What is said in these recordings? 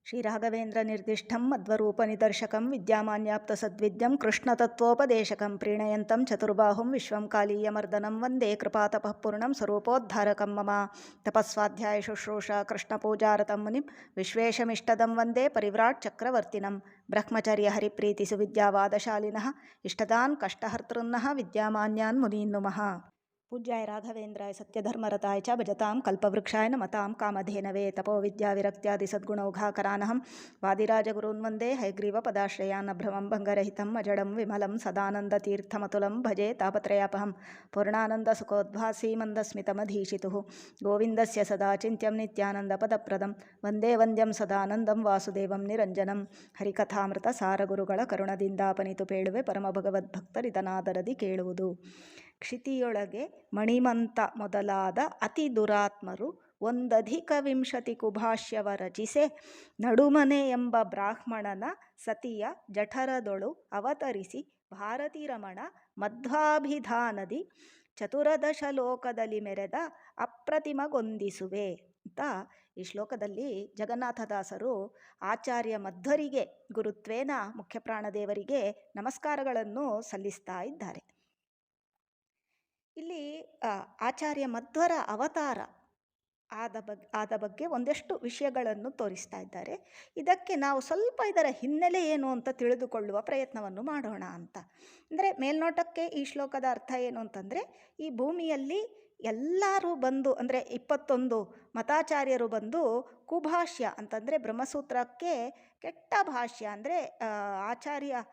ಶ್ರೀರಾಘವೇಂದ್ರನಿರ್ದಿಷ್ಟಂ ಮಧ್ವರೂಪನಿದರ್ಶಕಂ ವಿದ್ಯಾಮಾನ್ಯಾಪ್ತಸದ್ವಿದ್ಯಂ ಕೃಷ್ಣತತ್ವೋಪದೇಶಕಂ ಪ್ರೀಣಯಂತಂ ಚತುರ್ಬಾಹುಂ ವಿಶ್ವಂ ಕಾಲೀಯಮರ್ದನಂ ವಂದೇ ಕೃಪಾತಪಃ ಪೂರ್ಣಂ ಸ್ವರೂಪೋದ್ಧಾರಕಂ ಮಮ ತಪಸ್ವಾಧ್ಯಾಯ ಶುಶ್ರೂಷಾ ಕೃಷ್ಣಪೂಜಾರತಂ ಮುನಿಂ ವಿಶ್ವೇಶಮಿಷ್ಟದಂ ವಂದೇ ಪರಿವ್ರಾಟ್ ಚಕ್ರವರ್ತಿನಂ ಬ್ರಹ್ಮಚರ್ಯ ಹರಿಪ್ರೀತಿ ಸುವಿದ್ಯಾವಾದಶಾಲಿನಃ ಇಷ್ಟದಾನ್ ಕಷ್ಟಹರ್ತೃನ್ನಃ ವಿದ್ಯಾಮಾನ್ಯಾನ್ ಮುನೀನ್ ನುಮಃ. ಪೂಜ್ಯಾಯ ರಾಘವೇಂದ್ರಾಯ ಸತ್ಯಧರ್ಮರತಾಯ ಚ ಭಜತಾಂ ಕಲ್ಪವೃಕ್ಷಾಯ ನಮತಾಂ ಕಾಮಧೇನವೇ ತಪೋ ವಿದ್ಯಾ ವಿರಕ್ತ್ಯಾದಿ ಸದ್ಗುಣೌಘಾಕರಾನಹಂ ವಾದಿರಾಜಗುರೂನ್ ವಂದೇ ಹಯಗ್ರೀವ ಪದಾಶ್ರಯಾನ್ ಅಭ್ರಮಂ ಭಂಗರಹಿತಂ ಅಜಡಂ ವಿಮಲಂ ಸದಾನಂದತೀರ್ಥಮತುಲಂ ಭಜೆ ತಾಪತ್ರಯಾಪಹಂ ಪೂರ್ಣಾನಂದ ಸುಖೋದ್ಭಾಸೀ ಮಂದಸ್ಮಿತಮಧೀಶಿತುಃ ಗೋವಿಂದಸ್ಯ ಸದಾ ಚಿಂತ್ಯಂ ನಿತ್ಯಾನಂದಪದಪ್ರದಂ ವಂದೇ ವಂದ್ಯಂ ಸದಾನಂದಂ ವಾಸುದೇವಂ ನಿರಂಜನಂ ಹರಿಕಥಾಮೃತ ಸಾರಗುರುಗಳ ಕರುಣದಿಂದಾಪನಿತು ಪೇಳುವೆ ಪರಮಭಗವದ್ಭಕ್ತರಿದನಾದರದಿ ಕೇಳುವುದು. ಕ್ಷಿತಿಯೊಳಗೆ ಮಣಿಮಂತ ಮೊದಲಾದ ಅತಿ ದುರಾತ್ಮರು 1,20 ಕುಭಾಷ್ಯವ ರಚಿಸೆ ನಡುಮನೆ ಎಂಬ ಬ್ರಾಹ್ಮಣನ ಸತಿಯ ಜಠರದೊಳು ಅವತರಿಸಿ ಭಾರತೀರಮಣ ಮಧ್ವಾಭಿಧಾನದಿ ಚತುರದಶ ಲೋಕದಲ್ಲಿ ಮೆರೆದ ಅಪ್ರತಿಮಗೊಂದಿಸುವೆ ಅಂತ ಈ ಶ್ಲೋಕದಲ್ಲಿ ಜಗನ್ನಾಥದಾಸರು ಆಚಾರ್ಯ ಮಧ್ವರಿಗೆ ಗುರುತ್ವೇನ ಮುಖ್ಯಪ್ರಾಣದೇವರಿಗೆ ನಮಸ್ಕಾರಗಳನ್ನು ಸಲ್ಲಿಸ್ತಾ ಇದ್ದಾರೆ. ಇಲ್ಲಿ ಆಚಾರ್ಯ ಮಧ್ವರ ಅವತಾರ ಆದ ಬಗ್ಗೆ ಒಂದಷ್ಟು ವಿಷಯಗಳನ್ನು ತೋರಿಸ್ತಾ ಇದ್ದಾರೆ. ಇದಕ್ಕೆ ನಾವು ಸ್ವಲ್ಪ ಇದರ ಹಿನ್ನೆಲೆ ಏನು ಅಂತ ತಿಳಿದುಕೊಳ್ಳುವ ಪ್ರಯತ್ನವನ್ನು ಮಾಡೋಣ ಅಂತ. ಅಂದರೆ ಮೇಲ್ನೋಟಕ್ಕೆ ಈ ಶ್ಲೋಕದ ಅರ್ಥ ಏನು ಅಂತಂದರೆ, ಈ ಭೂಮಿಯಲ್ಲಿ ಎಲ್ಲರೂ ಬಂದು, ಅಂದರೆ 21 ಮತಾಚಾರ್ಯರು ಬಂದು ಕುಭಾಷ್ಯ ಅಂತಂದರೆ ಬ್ರಹ್ಮಸೂತ್ರಕ್ಕೆ ಕೆಟ್ಟ ಭಾಷ್ಯ, ಅಂದರೆ ಆಚಾರ್ಯ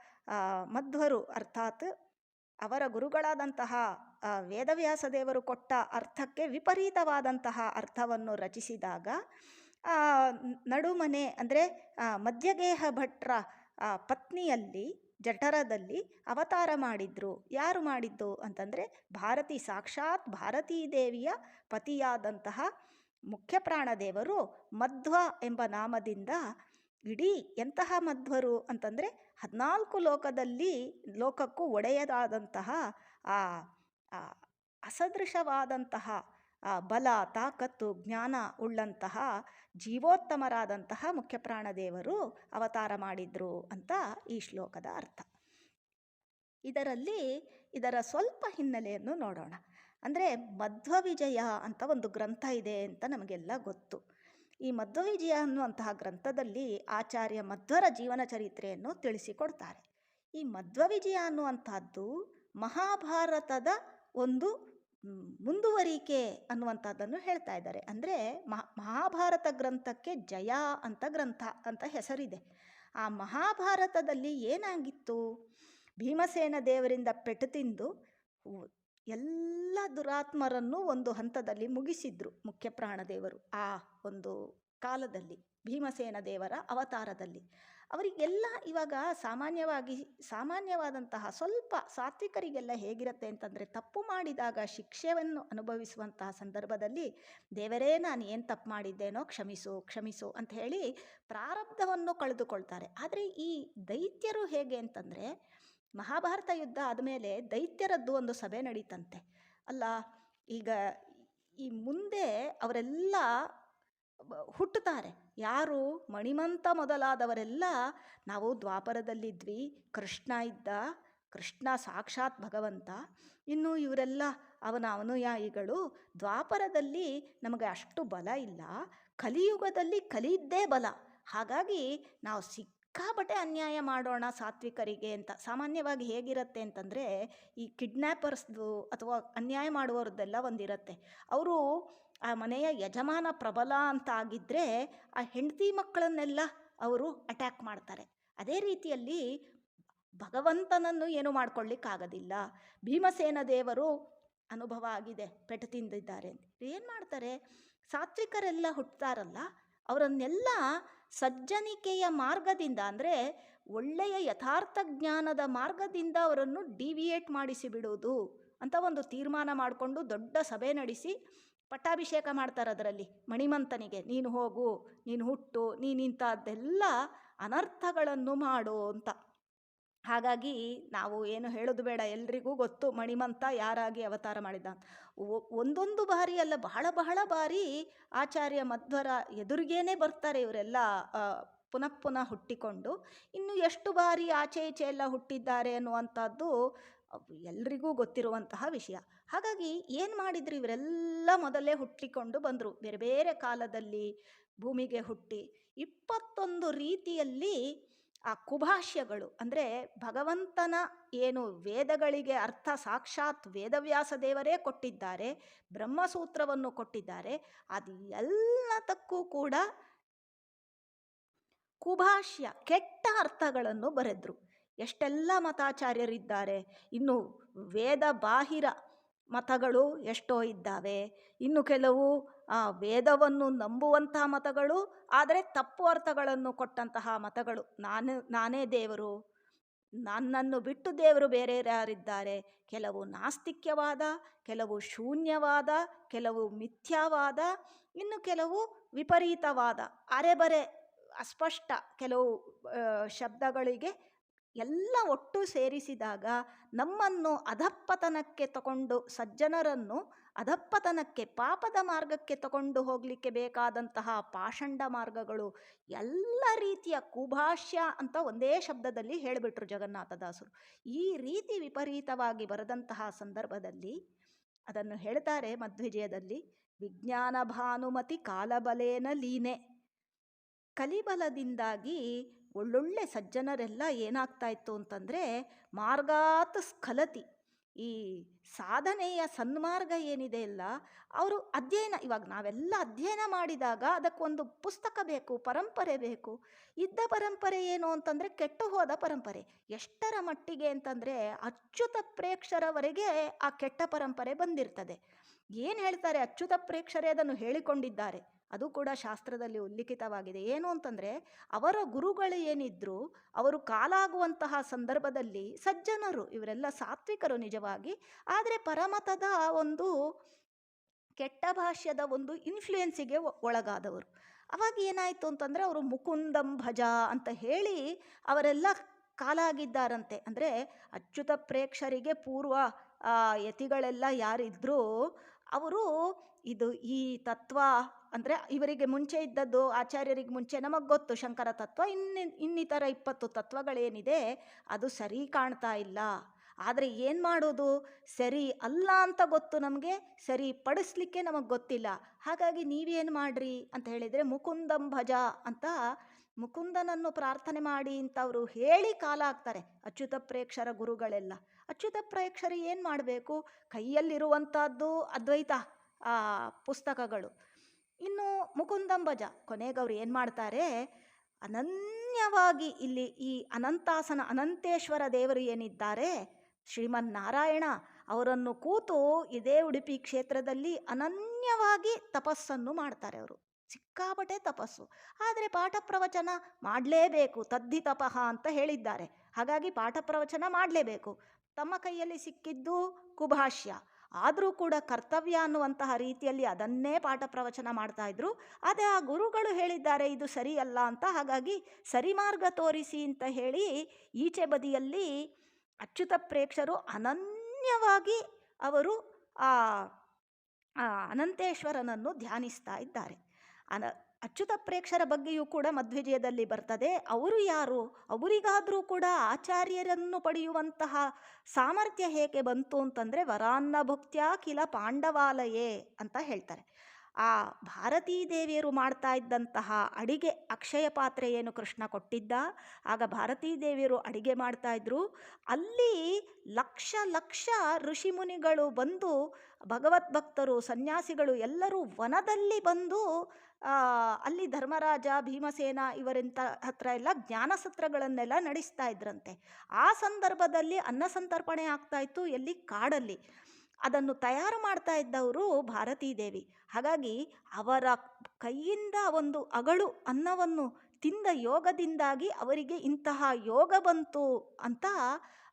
ಮಧ್ವರು ಅರ್ಥಾತ್ ಅವರ ಗುರುಗಳಾದಂತಹ ವೇದವ್ಯಾಸ ದೇವರು ಕೊಟ್ಟ ಅರ್ಥಕ್ಕೆ ವಿಪರೀತವಾದಂತಹ ಅರ್ಥವನ್ನು ರಚಿಸಿದಾಗ ನಡುಮನೆ ಅಂದರೆ ಮಧ್ಯಗೇಹ ಭಟ್ರ ಪತ್ನಿಯಲ್ಲಿ ಜಠರದಲ್ಲಿ ಅವತಾರ ಮಾಡಿದ್ರು. ಯಾರು ಮಾಡಿದ್ದು ಅಂತಂದರೆ ಭಾರತಿ, ಸಾಕ್ಷಾತ್ ಭಾರತೀ ದೇವಿಯ ಪತಿಯಾದಂತಹ ಮುಖ್ಯಪ್ರಾಣದೇವರು ಮಧ್ವ ಎಂಬ ನಾಮದಿಂದ ಇಡೀ ಎಂತಹ ಮಧ್ವರು ಅಂತಂದರೆ 14 ಲೋಕಕ್ಕೂ ಒಡೆಯದಾದಂತಹ ಅಸದೃಶವಾದಂತಹ ಬಲ, ತಾಕತ್ತು, ಜ್ಞಾನ ಉಳ್ಳಂತಹ ಜೀವೋತ್ತಮರಾದಂತಹ ಮುಖ್ಯಪ್ರಾಣದೇವರು ಅವತಾರ ಮಾಡಿದ್ರು ಅಂತ ಈ ಶ್ಲೋಕದ ಅರ್ಥ. ಇದರ ಸ್ವಲ್ಪ ಹಿನ್ನೆಲೆಯನ್ನು ನೋಡೋಣ. ಅಂದರೆ ಮಧ್ವವಿಜಯ ಅಂತ ಒಂದು ಗ್ರಂಥ ಇದೆ ಅಂತ ನಮಗೆಲ್ಲ ಗೊತ್ತು. ಈ ಮಧ್ವವಿಜಯ ಅನ್ನುವಂತಹ ಗ್ರಂಥದಲ್ಲಿ ಆಚಾರ್ಯ ಮಧ್ವರ ಜೀವನ ಚರಿತ್ರೆಯನ್ನು ತಿಳಿಸಿಕೊಡ್ತಾರೆ. ಈ ಮಧ್ವವಿಜಯ ಅನ್ನುವಂಥದ್ದು ಮಹಾಭಾರತದ ಒಂದು ಮುಂದುವರಿಕೆ ಅನ್ನುವಂಥದ್ದನ್ನು ಹೇಳ್ತಾ ಇದ್ದಾರೆ. ಅಂದರೆ ಮಹಾಭಾರತ ಗ್ರಂಥಕ್ಕೆ ಜಯ ಅಂತ ಗ್ರಂಥ ಅಂತ ಹೆಸರಿದೆ. ಆ ಮಹಾಭಾರತದಲ್ಲಿ ಏನಾಗಿತ್ತು? ಭೀಮಸೇನ ದೇವರಿಂದ ಪೆಟ್ಟು ತಿಂದು ಎಲ್ಲ ದುರಾತ್ಮರನ್ನು ಒಂದು ಹಂತದಲ್ಲಿ ಮುಗಿಸಿದ್ರು ಮುಖ್ಯಪ್ರಾಣದೇವರು. ಆ ಒಂದು ಕಾಲದಲ್ಲಿ ಭೀಮಸೇನ ದೇವರ ಅವತಾರದಲ್ಲಿ ಅವರಿಗೆಲ್ಲ ಇವಾಗ ಸಾಮಾನ್ಯವಾದಂತಹ ಸ್ವಲ್ಪ ಸಾತ್ವಿಕರಿಗೆಲ್ಲ ಹೇಗಿರುತ್ತೆ ಅಂತಂದರೆ, ತಪ್ಪು ಮಾಡಿದಾಗ ಶಿಕ್ಷೆಯನ್ನು ಅನುಭವಿಸುವಂತಹ ಸಂದರ್ಭದಲ್ಲಿ ದೇವರೇ ನಾನು ಏನು ತಪ್ಪು ಮಾಡಿದ್ದೇನೋ ಕ್ಷಮಿಸು ಅಂತ ಹೇಳಿ ಪ್ರಾರಬ್ಧವನ್ನು ಕಳೆದುಕೊಳ್ತಾರೆ. ಆದರೆ ಈ ದೈತ್ಯರು ಹೇಗೆ ಅಂತಂದರೆ, ಮಹಾಭಾರತ ಯುದ್ಧ ಆದಮೇಲೆ ದೈತ್ಯರದ್ದು ಒಂದು ಸಭೆ ನಡೀತಂತೆ. ಅಲ್ಲ, ಈಗ ಈ ಮುಂದೆ ಅವರೆಲ್ಲ ಹುಟ್ಟುತ್ತಾರೆ. ಯಾರು? ಮಣಿಮಂತ ಮೊದಲಾದವರೆಲ್ಲ ನಾವು ದ್ವಾಪರದಲ್ಲಿದ್ವಿ, ಕೃಷ್ಣ ಇದ್ದ, ಕೃಷ್ಣ ಸಾಕ್ಷಾತ್ ಭಗವಂತ, ಇನ್ನು ಇವರೆಲ್ಲ ಅವನ ಅನುಯಾಯಿಗಳು. ದ್ವಾಪರದಲ್ಲಿ ನಮಗೆ ಅಷ್ಟು ಬಲ ಇಲ್ಲ, ಕಲಿಯುಗದಲ್ಲಿ ಕಲಿಯಿದ್ದೇ ಬಲ. ಹಾಗಾಗಿ ನಾವು ಸಿಕ್ಕಾಪಟ್ಟೆ ಅನ್ಯಾಯ ಮಾಡೋಣ ಸಾತ್ವಿಕರಿಗೆ ಅಂತ. ಸಾಮಾನ್ಯವಾಗಿ ಹೇಗಿರುತ್ತೆ ಅಂತಂದರೆ, ಈ ಕಿಡ್ನ್ಯಾಪರ್ಸ್ದು ಅಥವಾ ಅನ್ಯಾಯ ಮಾಡುವವ್ರದ್ದೆಲ್ಲ ಒಂದಿರುತ್ತೆ. ಅವರು ಆ ಮನೆಯ ಯಜಮಾನ ಪ್ರಬಲ ಅಂತ ಆಗಿದ್ದರೆ ಆ ಹೆಂಡತಿ ಮಕ್ಕಳನ್ನೆಲ್ಲ ಅವರು ಅಟ್ಯಾಕ್ ಮಾಡ್ತಾರೆ. ಅದೇ ರೀತಿಯಲ್ಲಿ ಭಗವಂತನನ್ನು ಏನು ಮಾಡ್ಕೊಳ್ಳಿಕ್ಕಾಗೋದಿಲ್ಲ. ಭೀಮಸೇನ ದೇವರು ಅನುಭವ ಆಗಿದೆ, ಪೆಟ್ಟು ತಿಂದಿದ್ದಾರೆ. ಏನು ಮಾಡ್ತಾರೆ? ಸಾತ್ವಿಕರೆಲ್ಲ ಹುಟ್ಟುತ್ತಾರಲ್ಲ, ಅವರನ್ನೆಲ್ಲ ಸಜ್ಜನಿಕೆಯ ಮಾರ್ಗದಿಂದ, ಅಂದರೆ ಒಳ್ಳೆಯ ಯಥಾರ್ಥ ಜ್ಞಾನದ ಮಾರ್ಗದಿಂದ ಅವರನ್ನು ಡಿವಿಯೇಟ್ ಮಾಡಿಸಿ ಬಿಡುವುದು ಅಂತ ಒಂದು ತೀರ್ಮಾನ ಮಾಡಿಕೊಂಡು ದೊಡ್ಡ ಸಭೆ ನಡೆಸಿ ಪಟ್ಟಾಭಿಷೇಕ ಮಾಡ್ತಾರೆ. ಅದರಲ್ಲಿ ಮಣಿಮಂತನಿಗೆ ನೀನು ಹೋಗು, ನೀನು ಹುಟ್ಟು, ನೀನಿಂಥದ್ದೆಲ್ಲ ಅನರ್ಥಗಳನ್ನು ಮಾಡು ಅಂತ. ಹಾಗಾಗಿ ನಾವು ಏನು ಹೇಳೋದು ಬೇಡ, ಎಲ್ರಿಗೂ ಗೊತ್ತು ಮಣಿಮಂತ ಯಾರಾಗಿ ಅವತಾರ ಮಾಡಿದ. ಒಂದೊಂದು ಬಾರಿ ಅಲ್ಲ, ಬಹಳ ಬಾರಿ ಆಚಾರ್ಯ ಮಧ್ವರ ಎದುರಿಗೇನೆ ಬರ್ತಾರೆ ಇವರೆಲ್ಲ ಪುನಃ ಪುನಃ ಹುಟ್ಟಿಕೊಂಡು ಇನ್ನು ಎಷ್ಟು ಬಾರಿ ಆಚೆ ಈಚೆ ಎಲ್ಲ ಹುಟ್ಟಿದ್ದಾರೆ ಅನ್ನುವಂಥದ್ದು ಎಲ್ರಿಗೂ ಗೊತ್ತಿರುವಂತಹ ವಿಷಯ. ಹಾಗಾಗಿ ಏನು ಮಾಡಿದ್ರು ಇವರೆಲ್ಲ ಮೊದಲೇ ಹುಟ್ಟಿಕೊಂಡು ಬಂದರು, ಬೇರೆ ಬೇರೆ ಕಾಲದಲ್ಲಿ ಭೂಮಿಗೆ ಹುಟ್ಟಿ 21 ರೀತಿಯಲ್ಲಿ ಆ ಕುಭಾಷ್ಯಗಳು ಅಂದರೆ ಭಗವಂತನ ಏನು ವೇದಗಳಿಗೆ ಅರ್ಥ ಸಾಕ್ಷಾತ್ ವೇದವ್ಯಾಸ ದೇವರೇ ಕೊಟ್ಟಿದ್ದಾರೆ, ಬ್ರಹ್ಮಸೂತ್ರವನ್ನು ಕೊಟ್ಟಿದ್ದಾರೆ, ಅದು ಎಲ್ಲದಕ್ಕೂ ಕೂಡ ಕುಭಾಷ್ಯ ಕೆಟ್ಟ ಅರ್ಥಗಳನ್ನು ಬರೆದ್ರು. ಎಷ್ಟೆಲ್ಲ ಮತಾಚಾರ್ಯರಿದ್ದಾರೆ, ಇನ್ನು ವೇದ ಬಾಹಿರ ಮತಗಳು ಎಷ್ಟೋ ಇದ್ದಾವೆ, ಇನ್ನು ಕೆಲವು ವೇದವನ್ನು ನಂಬುವಂತಹ ಮತಗಳು ಆದರೆ ತಪ್ಪು ಅರ್ಥಗಳನ್ನು ಕೊಟ್ಟಂತಹ ಮತಗಳು. ನಾನೇ ದೇವರು, ನನ್ನನ್ನು ಬಿಟ್ಟು ದೇವರು ಬೇರೆ ಯಾರಿದ್ದಾರೆ, ಕೆಲವು ನಾಸ್ತಿಕ್ಯವಾದ, ಕೆಲವು ಶೂನ್ಯವಾದ, ಕೆಲವು ಮಿಥ್ಯಾವಾದ, ಇನ್ನು ಕೆಲವು ವಿಪರೀತವಾದ, ಅರೆಬರೆ ಅಸ್ಪಷ್ಟ ಕೆಲವು ಶಬ್ದಗಳಿಗೆ ಎಲ್ಲ ಒಟ್ಟು ಸೇರಿಸಿದಾಗ ನಮ್ಮನ್ನು ಅಧಪ್ಪತನಕ್ಕೆ ತಗೊಂಡು, ಸಜ್ಜನರನ್ನು ಅಧಪ್ಪತನಕ್ಕೆ ಪಾಪದ ಮಾರ್ಗಕ್ಕೆ ತಗೊಂಡು ಹೋಗಲಿಕ್ಕೆ ಬೇಕಾದಂತಹ ಪಾಷಂಡ ಮಾರ್ಗಗಳು, ಎಲ್ಲ ರೀತಿಯ ಕುಭಾಷ್ಯ ಅಂತ ಒಂದೇ ಶಬ್ದದಲ್ಲಿ ಹೇಳಿಬಿಟ್ರು ಜಗನ್ನಾಥದಾಸರು. ಈ ರೀತಿ ವಿಪರೀತವಾಗಿ ಬರೆದಂತಹ ಸಂದರ್ಭದಲ್ಲಿ ಅದನ್ನು ಹೇಳ್ತಾರೆ ಮಧ್ವಿಜಯದಲ್ಲಿ, ವಿಜ್ಞಾನ ಭಾನುಮತಿ ಕಾಲಬಲೇನ ಲೀನೆ. ಕಲಿಬಲದಿಂದಾಗಿ ಒಳ್ಳೊಳ್ಳೆ ಸಜ್ಜನರೆಲ್ಲ ಏನಾಗ್ತಾ ಇತ್ತು ಅಂತಂದರೆ ಮಾರ್ಗಾತ್ ಸ್ಖಲತಿ, ಈ ಸಾಧನೆಯ ಸನ್ಮಾರ್ಗ ಏನಿದೆ ಅಲ್ಲ, ಅವರು ಅಧ್ಯಯನ, ಇವಾಗ ನಾವೆಲ್ಲ ಅಧ್ಯಯನ ಮಾಡಿದಾಗ ಅದಕ್ಕೊಂದು ಪುಸ್ತಕ ಬೇಕು, ಪರಂಪರೆ ಬೇಕು. ಇದ್ದ ಪರಂಪರೆ ಏನು ಅಂತಂದರೆ ಕೆಟ್ಟು ಹೋದ ಪರಂಪರೆ. ಎಷ್ಟರ ಮಟ್ಟಿಗೆ ಅಂತಂದರೆ ಅಚ್ಯುತ ಪ್ರೇಕ್ಷರವರೆಗೆ ಆ ಕೆಟ್ಟ ಪರಂಪರೆ ಬಂದಿರ್ತದೆ. ಏನು ಹೇಳ್ತಾರೆ, ಅಚ್ಯುತ ಪ್ರೇಕ್ಷರೇ ಅದನ್ನು ಹೇಳಿಕೊಂಡಿದ್ದಾರೆ, ಅದು ಕೂಡ ಶಾಸ್ತ್ರದಲ್ಲಿ ಉಲ್ಲಿಖಿತವಾಗಿದೆ. ಏನು ಅಂತಂದರೆ ಅವರ ಗುರುಗಳು ಏನಿದ್ರು ಅವರು ಕಾಲಾಗುವಂತಹ ಸಂದರ್ಭದಲ್ಲಿ ಸಜ್ಜನರು, ಇವರೆಲ್ಲ ಸಾತ್ವಿಕರು ನಿಜವಾಗಿ, ಆದರೆ ಪರಮತದ ಒಂದು ಕೆಟ್ಟ ಭಾಷ್ಯದ ಒಂದು ಇನ್ಫ್ಲೂಯೆನ್ಸಿಗೆ ಒಳಗಾದವರು. ಅವಾಗ ಏನಾಯಿತು ಅಂತಂದರೆ ಅವರು ಮುಕುಂದಂ ಭಜ ಅಂತ ಹೇಳಿ ಅವರೆಲ್ಲ ಕಾಲಾಗಿದ್ದಾರಂತೆ. ಅಂದರೆ ಅಚ್ಯುತ ಪ್ರೇಕ್ಷರಿಗೆ ಪೂರ್ವ ಯತಿಗಳೆಲ್ಲ ಯಾರಿದ್ರೂ ಅವರು ಇದು ಈ ತತ್ವ ಅಂದರೆ ಇವರಿಗೆ ಮುಂಚೆ ಇದ್ದದ್ದು, ಆಚಾರ್ಯರಿಗೆ ಮುಂಚೆ ನಮಗೆ ಗೊತ್ತು ಶಂಕರ ತತ್ವ, ಇನ್ನಿತರ 20 ತತ್ವಗಳೇನಿದೆ ಅದು ಸರಿ ಕಾಣ್ತಾ ಇಲ್ಲ, ಆದರೆ ಏನು ಮಾಡೋದು, ಸರಿ ಅಲ್ಲ ಅಂತ ಗೊತ್ತು ನಮಗೆ, ಸರಿ ಪಡಿಸ್ಲಿಕ್ಕೆ ನಮಗೆ ಗೊತ್ತಿಲ್ಲ, ಹಾಗಾಗಿ ನೀವೇನು ಮಾಡ್ರಿ ಅಂತ ಹೇಳಿದರೆ ಮುಕುಂದಂ ಭಜ ಅಂತ ಮುಕುಂದನನ್ನು ಪ್ರಾರ್ಥನೆ ಮಾಡಿ ಅಂತ ಅವರು ಹೇಳಿ ಕಾಲ ಆಗ್ತಾರೆ ಅಚ್ಯುತ ಪ್ರೇಕ್ಷರ ಗುರುಗಳೆಲ್ಲ. ಅಚ್ಯುತ ಪ್ರೇಕ್ಷರು ಏನು ಮಾಡಬೇಕು, ಕೈಯಲ್ಲಿರುವಂಥದ್ದು ಅದ್ವೈತ ಪುಸ್ತಕಗಳು, ಇನ್ನು ಮುಕುಂದಂಬಜ. ಕೊನೆಗವ್ರು ಏನು ಮಾಡ್ತಾರೆ, ಅನನ್ಯವಾಗಿ ಇಲ್ಲಿ ಈ ಅನಂತಾಸನ ಅನಂತೇಶ್ವರ ದೇವರು ಏನಿದ್ದಾರೆ ಶ್ರೀಮನ್ನಾರಾಯಣ, ಅವರನ್ನು ಕೂತು ಇದೇ ಉಡುಪಿ ಕ್ಷೇತ್ರದಲ್ಲಿ ಅನನ್ಯವಾಗಿ ತಪಸ್ಸನ್ನು ಮಾಡ್ತಾರೆ. ಅವರು ಸಿಕ್ಕಾಪಟ್ಟೆ ತಪಸ್ಸು, ಆದರೆ ಪಾಠ ಪ್ರವಚನ ಮಾಡಲೇಬೇಕು, ತದ್ದಿ ತಪಃ ಅಂತ ಹೇಳಿದ್ದಾರೆ. ಹಾಗಾಗಿ ಪಾಠ ಪ್ರವಚನ ಮಾಡಲೇಬೇಕು. ತಮ್ಮ ಕೈಯಲ್ಲಿ ಸಿಕ್ಕಿದ್ದು ಕುಭಾಷ್ಯ, ಆದರೂ ಕೂಡ ಕರ್ತವ್ಯ ಅನ್ನುವಂತಹ ರೀತಿಯಲ್ಲಿ ಅದನ್ನೇ ಪಾಠ ಪ್ರವಚನ ಮಾಡ್ತಾ ಇದ್ರು. ಅದೇ ಆ ಗುರುಗಳು ಹೇಳಿದ್ದಾರೆ ಇದು ಸರಿಯಲ್ಲ ಅಂತ, ಹಾಗಾಗಿ ಸರಿಮಾರ್ಗ ತೋರಿಸಿ ಅಂತ ಹೇಳಿ ಈಚೆ ಬದಿಯಲ್ಲಿ ಅಚ್ಯುತ ಪ್ರೇಕ್ಷರು ಅನನ್ಯವಾಗಿ ಅವರು ಆ ಅನಂತೇಶ್ವರನನ್ನು ಧ್ಯಾನಿಸ್ತಾ ಇದ್ದಾರೆ. ಅಚ್ಯುತ ಪ್ರೇಕ್ಷರ ಬಗ್ಗೆಯೂ ಕೂಡ ಮಧ್ವಿಜಯದಲ್ಲಿ ಬರ್ತದೆ. ಅವರು ಯಾರು, ಅವರಿಗಾದರೂ ಕೂಡ ಆಚಾರ್ಯರನ್ನು ಪಡೆಯುವಂತಹ ಸಾಮರ್ಥ್ಯ ಹೇಗೆ ಬಂತು ಅಂತಂದರೆ ವರಾನ್ನ ಭುಕ್ತ್ಯ ಕಿಲ ಪಾಂಡವಾಲಯೇ ಅಂತ ಹೇಳ್ತಾರೆ. ಆ ಭಾರತೀ ದೇವಿಯರು ಮಾಡ್ತಾ ಇದ್ದಂತಹ ಅಡಿಗೆ, ಅಕ್ಷಯ ಪಾತ್ರೆ ಏನು ಕೃಷ್ಣ ಕೊಟ್ಟಿದ್ದ, ಆಗ ಭಾರತೀ ದೇವಿಯರು ಅಡಿಗೆ ಮಾಡ್ತಾ ಇದ್ರು. ಅಲ್ಲಿ ಲಕ್ಷ ಲಕ್ಷ ಋಷಿಮುನಿಗಳು ಬಂದು, ಭಗವದ್ಭಕ್ತರು ಸನ್ಯಾಸಿಗಳು ಎಲ್ಲರೂ ವನದಲ್ಲಿ ಬಂದು ಅಲ್ಲಿ ಧರ್ಮರಾಜ ಭೀಮಸೇನ ಇವರಿಂತ ಹತ್ರ ಎಲ್ಲ ಜ್ಞಾನಸತ್ರಗಳನ್ನೆಲ್ಲ ನಡೆಸ್ತಾ ಇದ್ರಂತೆ. ಆ ಸಂದರ್ಭದಲ್ಲಿ ಅನ್ನ ಸಂತರ್ಪಣೆ ಆಗ್ತಾ ಇತ್ತು ಎಲ್ಲಿ, ಕಾಡಲ್ಲಿ. ಅದನ್ನು ತಯಾರು ಮಾಡ್ತಾ ಇದ್ದವರು ಭಾರತೀ ದೇವಿ. ಹಾಗಾಗಿ ಅವರ ಕೈಯಿಂದ ಒಂದು ಅಗಳು ಅನ್ನವನ್ನು ತಿಂದ ಯೋಗದಿಂದಾಗಿ ಅವರಿಗೆ ಇಂತಹ ಯೋಗ ಬಂತು ಅಂತ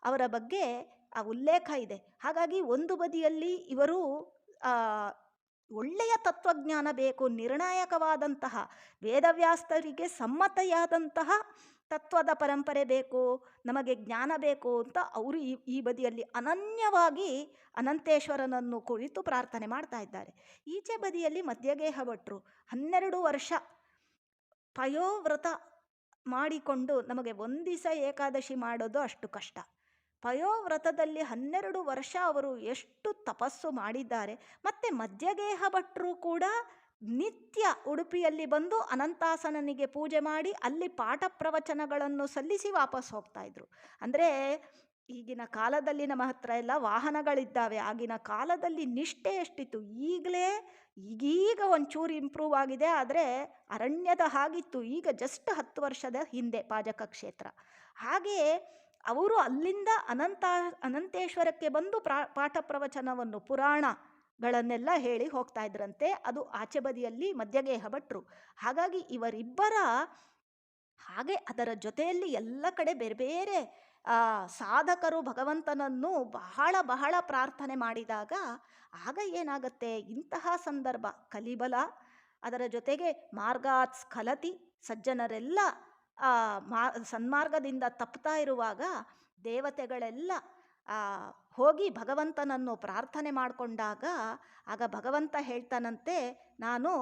ಅವರ ಬಗ್ಗೆ ಆ ಉಲ್ಲೇಖ ಇದೆ. ಹಾಗಾಗಿ ಒಂದು ಬದಿಯಲ್ಲಿ ಇವರು ಒಳ್ಳೆಯ ತತ್ವಜ್ಞಾನ ಬೇಕು, ನಿರ್ಣಾಯಕವಾದಂತಹ ವೇದವ್ಯಾಸರಿಗೆ ಸಮ್ಮತೆಯಾದಂತಹ ತತ್ವದ ಪರಂಪರೆ ಬೇಕು, ನಮಗೆ ಜ್ಞಾನ ಬೇಕು ಅಂತ ಅವರು ಈ ಬದಿಯಲ್ಲಿ ಅನನ್ಯವಾಗಿ ಅನಂತೇಶ್ವರನನ್ನು ಕುರಿತು ಪ್ರಾರ್ಥನೆ ಮಾಡ್ತಾ ಇದ್ದಾರೆ. ಈಚೆ ಬದಿಯಲ್ಲಿ ಮಧ್ಯಗೇಹ ಭಟ್ರು 12 ವರ್ಷ ಪಯೋವ್ರತ ಮಾಡಿಕೊಂಡು ನಮಗೆ ಒಂದು ದಿವಸ ಏಕಾದಶಿ ಮಾಡೋದು ಅಷ್ಟು ಕಷ್ಟ. ಪಯೋವ್ರತದಲ್ಲಿ 12 ವರ್ಷ ಅವರು ಎಷ್ಟು ತಪಸ್ಸು ಮಾಡಿದ್ದಾರೆ. ಮತ್ತು ಮಧ್ಯಗೇಹ ಭಟ್ರು ಕೂಡ ನಿತ್ಯ ಉಡುಪಿಯಲ್ಲಿ ಬಂದು ಅನಂತಾಸನನಿಗೆ ಪೂಜೆ ಮಾಡಿ ಅಲ್ಲಿ ಪಾಠ ಪ್ರವಚನಗಳನ್ನು ಸಲ್ಲಿಸಿ ವಾಪಸ್ ಹೋಗ್ತಾ ಇದ್ರು. ಅಂದರೆ ಈಗಿನ ಕಾಲದಲ್ಲಿ ನಮ್ಮ ಹತ್ರ ಎಲ್ಲ ವಾಹನಗಳಿದ್ದಾವೆ, ಆಗಿನ ಕಾಲದಲ್ಲಿ ನಿಷ್ಠೆ ಎಷ್ಟಿತ್ತು. ಈಗೀಗ ಒಂಚೂರು ಇಂಪ್ರೂವ್ ಆಗಿದೆ, ಆದರೆ ಅರಣ್ಯದ ಹಾಗಿತ್ತು ಈಗ ಜಸ್ಟ್ 10 ವರ್ಷದ ಹಿಂದೆ ಪಾಜಕ ಕ್ಷೇತ್ರ. ಹಾಗೆಯೇ ಅವರು ಅಲ್ಲಿಂದ ಅನಂತೇಶ್ವರಕ್ಕೆ ಬಂದು ಪಾಠ ಪ್ರವಚನವನ್ನು ಪುರಾಣಗಳನ್ನೆಲ್ಲ ಹೇಳಿ ಹೋಗ್ತಾ ಇದ್ರಂತೆ. ಅದು ಆಚೆ ಬದಿಯಲ್ಲಿ ಮಧ್ಯಗೇಹ ಭಟ್ರು. ಹಾಗಾಗಿ ಇವರಿಬ್ಬರ ಹಾಗೆ ಅದರ ಜೊತೆಯಲ್ಲಿ ಎಲ್ಲ ಕಡೆ ಬೇರೆ ಬೇರೆ ಸಾಧಕರು ಭಗವಂತನನ್ನು ಬಹಳ ಬಹಳ ಪ್ರಾರ್ಥನೆ ಮಾಡಿದಾಗ ಆಗ ಏನಾಗತ್ತೆ, ಇಂತಹ ಸಂದರ್ಭ ಕಲಿಬಲ, ಅದರ ಜೊತೆಗೆ ಮಾರ್ಗಾತ್ ಸ್ಖಲತಿ, ಸಜ್ಜನರೆಲ್ಲ ಸನ್ಮಾರ್ಗದಿಂದ ತಪ್ಪುತ್ತಾ ಇರುವಾಗ ದೇವತೆಗಳೆಲ್ಲ ಹೋಗಿ ಭಗವಂತನನ್ನು ಪ್ರಾರ್ಥನೆ ಮಾಡಿಕೊಂಡಾಗ ಆಗ ಭಗವಂತ ಹೇಳ್ತಾನಂತೆ, ನಾನು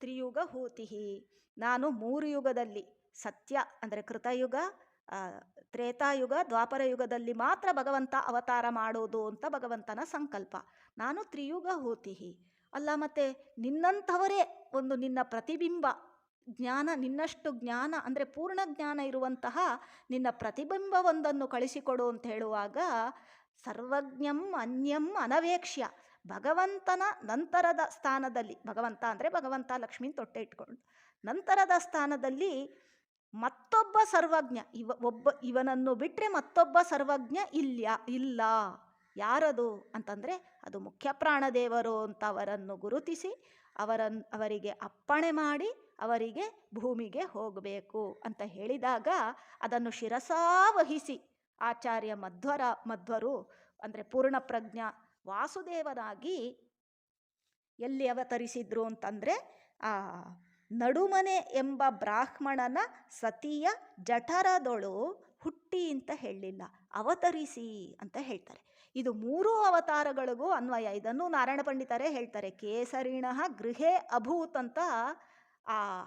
ತ್ರಿಯುಗ ಹೂತಿಹಿ, ನಾನು 3 ಯುಗದಲ್ಲಿ ಸತ್ಯ ಅಂದರೆ ಕೃತಯುಗ, ತ್ರೇತಾಯುಗ, ದ್ವಾಪರ ಯುಗದಲ್ಲಿ ಮಾತ್ರ ಭಗವಂತ ಅವತಾರ ಮಾಡೋದು ಅಂತ ಭಗವಂತನ ಸಂಕಲ್ಪ. ನಾನು ತ್ರಿಯುಗ ಹೂತಿಹಿ ಅಲ್ಲ, ಮತ್ತೆ ನಿನ್ನಂಥವರೇ ಒಂದು ನಿನ್ನ ಪ್ರತಿಬಿಂಬ ಜ್ಞಾನ, ನಿನ್ನಷ್ಟು ಜ್ಞಾನ ಅಂದರೆ ಪೂರ್ಣ ಜ್ಞಾನ ಇರುವಂತಹ ನಿನ್ನ ಪ್ರತಿಬಿಂಬವೊಂದನ್ನು ಕಳಿಸಿಕೊಡು ಅಂತ ಹೇಳುವಾಗ ಸರ್ವಜ್ಞಂ ಅನ್ಯಂ ಅನವೇಕ್ಷ್ಯ, ಭಗವಂತನ ನಂತರದ ಸ್ಥಾನದಲ್ಲಿ, ಭಗವಂತ ಅಂದರೆ ಭಗವಂತ ಲಕ್ಷ್ಮೀನ ತೊಟ್ಟೆ ಇಟ್ಕೊಂಡು ನಂತರದ ಸ್ಥಾನದಲ್ಲಿ ಮತ್ತೊಬ್ಬ ಸರ್ವಜ್ಞ, ಇವನನ್ನು ಬಿಟ್ಟರೆ ಮತ್ತೊಬ್ಬ ಸರ್ವಜ್ಞ ಇಲ್ಲ. ಯಾರದು ಅಂತಂದರೆ ಅದು ಮುಖ್ಯ ಪ್ರಾಣದೇವರು ಅಂತ ಅವರನ್ನು ಗುರುತಿಸಿ ಅವರಿಗೆ ಅಪ್ಪಣೆ ಮಾಡಿ ಅವರಿಗೆ ಭೂಮಿಗೆ ಹೋಗಬೇಕು ಅಂತ ಹೇಳಿದಾಗ ಅದನ್ನು ಶಿರಸಾವಹಿಸಿ ಆಚಾರ್ಯ ಮಧ್ವರು ಅಂದರೆ ಪೂರ್ಣಪ್ರಜ್ಞ ವಾಸುದೇವನಾಗಿ ಎಲ್ಲಿ ಅವತರಿಸಿದ್ರು ಅಂತಂದರೆ ನಡುಮನೆ ಎಂಬ ಬ್ರಾಹ್ಮಣನ ಸತಿಯ ಜಠರದೊಳು ಹುಟ್ಟಿ ಅಂತ ಹೇಳಲಿಲ್ಲ, ಅವತರಿಸಿ ಅಂತ ಹೇಳ್ತಾರೆ. ಇದು 3 ಅವತಾರಗಳಿಗೂ ಅನ್ವಯ. ಇದನ್ನು ನಾರಾಯಣ ಪಂಡಿತರೇ ಹೇಳ್ತಾರೆ. ಕೇಸರಿಣಃ ಗೃಹೇ ಅಭೂತ್ ಅಂತ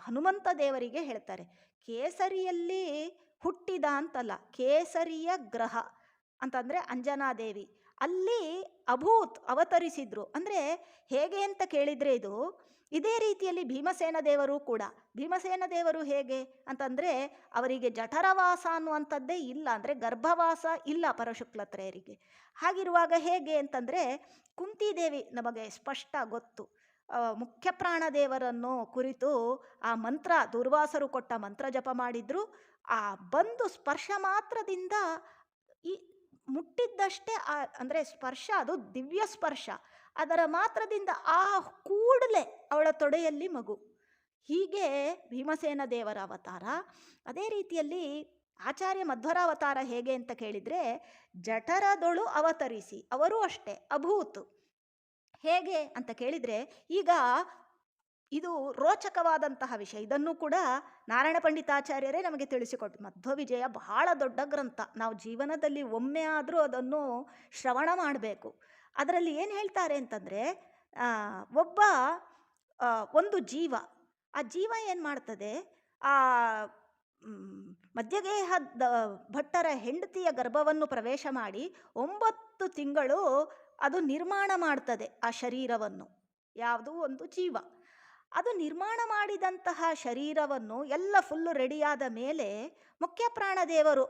ಹನುಮಂತ ದೇವರಿಗೆ ಹೇಳ್ತಾರೆ. ಕೇಸರಿಯಲ್ಲಿ ಹುಟ್ಟಿದ ಅಂತಲ್ಲ, ಕೇಸರಿಯ ಗ್ರಹ ಅಂತಂದರೆ ಅಂಜನಾದೇವಿ, ಅಲ್ಲಿ ಅಭೂತ್ ಅವತರಿಸಿದ್ರು. ಅಂದರೆ ಹೇಗೆ ಅಂತ ಕೇಳಿದರೆ ಇದೇ ರೀತಿಯಲ್ಲಿ ಭೀಮಸೇನ ದೇವರು ಕೂಡ. ಭೀಮಸೇನ ದೇವರು ಹೇಗೆ ಅಂತಂದರೆ ಅವರಿಗೆ ಜಠರವಾಸ ಅನ್ನುವಂಥದ್ದೇ ಇಲ್ಲ, ಅಂದರೆ ಗರ್ಭವಾಸ ಇಲ್ಲ ಪರಶುಕ್ಲತ್ರಯರಿಗೆ. ಹಾಗಿರುವಾಗ ಹೇಗೆ ಅಂತಂದರೆ ಕುಂತಿದೇವಿ ನಮಗೆ ಸ್ಪಷ್ಟ ಗೊತ್ತು, ಮುಖ್ಯ ಪ್ರಾಣದೇವರನ್ನು ಕುರಿತು ಆ ಮಂತ್ರ ದುರ್ವಾಸರು ಕೊಟ್ಟ ಮಂತ್ರ ಜಪ ಮಾಡಿದ್ರು. ಬಂದು ಸ್ಪರ್ಶ ಮಾತ್ರದಿಂದ ಮುಟ್ಟಿದ್ದಷ್ಟೇ ಅಂದರೆ ಸ್ಪರ್ಶ, ಅದು ದಿವ್ಯ ಸ್ಪರ್ಶ, ಅದರ ಮಾತ್ರದಿಂದ ಕೂಡಲೇ ಅವಳ ತೊಡೆಯಲ್ಲಿ ಮಗು. ಹೀಗೆ ಭೀಮಸೇನ ದೇವರ ಅವತಾರ. ಅದೇ ರೀತಿಯಲ್ಲಿ ಆಚಾರ್ಯ ಮಧ್ವರ ಅವತಾರ ಹೇಗೆ ಅಂತ ಕೇಳಿದರೆ ಜಠರದೊಳು ಅವತರಿಸಿ, ಅವರು ಅಷ್ಟೇ ಅಭೂತು. ಹೇಗೆ ಅಂತ ಕೇಳಿದರೆ ಈಗ ಇದು ರೋಚಕವಾದಂತಹ ವಿಷಯ. ಇದನ್ನು ಕೂಡ ನಾರಾಯಣ ಪಂಡಿತಾಚಾರ್ಯರೇ ನಮಗೆ ತಿಳಿಸಿಕೊಟ್ಟು. ಮಧ್ವ ವಿಜಯ ಬಹಳ ದೊಡ್ಡ ಗ್ರಂಥ, ನಾವು ಜೀವನದಲ್ಲಿ ಒಮ್ಮೆ ಆದರೂ ಅದನ್ನು ಶ್ರವಣ ಮಾಡಬೇಕು. ಅದರಲ್ಲಿ ಏನು ಹೇಳ್ತಾರೆ ಅಂತಂದರೆ ಒಂದು ಜೀವ, ಆ ಜೀವ ಏನು ಮಾಡ್ತದೆ, ಮಧ್ಯಗೇಹ ಭಟ್ಟರ ಹೆಂಡತಿಯ ಗರ್ಭವನ್ನು ಪ್ರವೇಶ ಮಾಡಿ 9 ತಿಂಗಳು ಅದು ನಿರ್ಮಾಣ ಮಾಡ್ತದೆ ಆ ಶರೀರವನ್ನು. ಯಾವುದೋ ಒಂದು ಜೀವ ಅದು ನಿರ್ಮಾಣ ಮಾಡಿದಂತಹ ಶರೀರವನ್ನು ಎಲ್ಲ ಫುಲ್ಲು ರೆಡಿಯಾದ ಮೇಲೆ ಮುಖ್ಯ ಪ್ರಾಣದೇವರು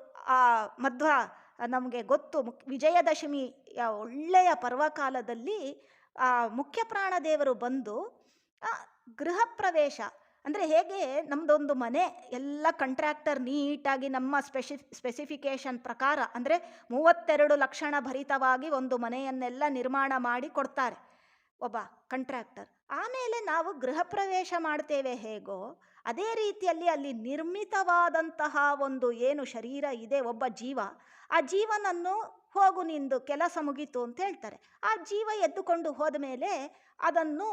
ಮಧ್ವ ನಮಗೆ ಗೊತ್ತು, ವಿಜಯದಶಮಿಯ ಒಳ್ಳೆಯ ಪರ್ವಕಾಲದಲ್ಲಿ ಮುಖ್ಯ ಪ್ರಾಣದೇವರು ಬಂದು ಗೃಹ ಪ್ರವೇಶ ಅಂದರೆ ಹೇಗೆ ನಮ್ಮದೊಂದು ಮನೆ ಎಲ್ಲ ಕಾಂಟ್ರಾಕ್ಟರ್ ನೀಟಾಗಿ ನಮ್ಮ ಸ್ಪೆಸಿಫಿಕೇಶನ್ ಪ್ರಕಾರ ಅಂದರೆ 32 ಲಕ್ಷಣ ಭರಿತವಾಗಿ ಒಂದು ಮನೆಯನ್ನೆಲ್ಲ ನಿರ್ಮಾಣ ಮಾಡಿ ಕೊಡ್ತಾರೆ ಒಬ್ಬ ಕಾಂಟ್ರಾಕ್ಟರ್. ಆಮೇಲೆ ನಾವು ಗೃಹ ಪ್ರವೇಶ ಮಾಡ್ತೇವೆ ಹೇಗೋ ಅದೇ ರೀತಿಯಲ್ಲಿ ಅಲ್ಲಿ ನಿರ್ಮಿತವಾದಂತಹ ಒಂದು ಏನು ಶರೀರ ಇದೆ, ಒಬ್ಬ ಜೀವ, ಆ ಜೀವನನ್ನು ಹೋಗು ನಿಂದು ಕೆಲಸ ಮುಗೀತು ಅಂತ ಹೇಳ್ತಾರೆ. ಆ ಜೀವ ಎದ್ದುಕೊಂಡು ಹೋದ ಮೇಲೆ ಅದನ್ನು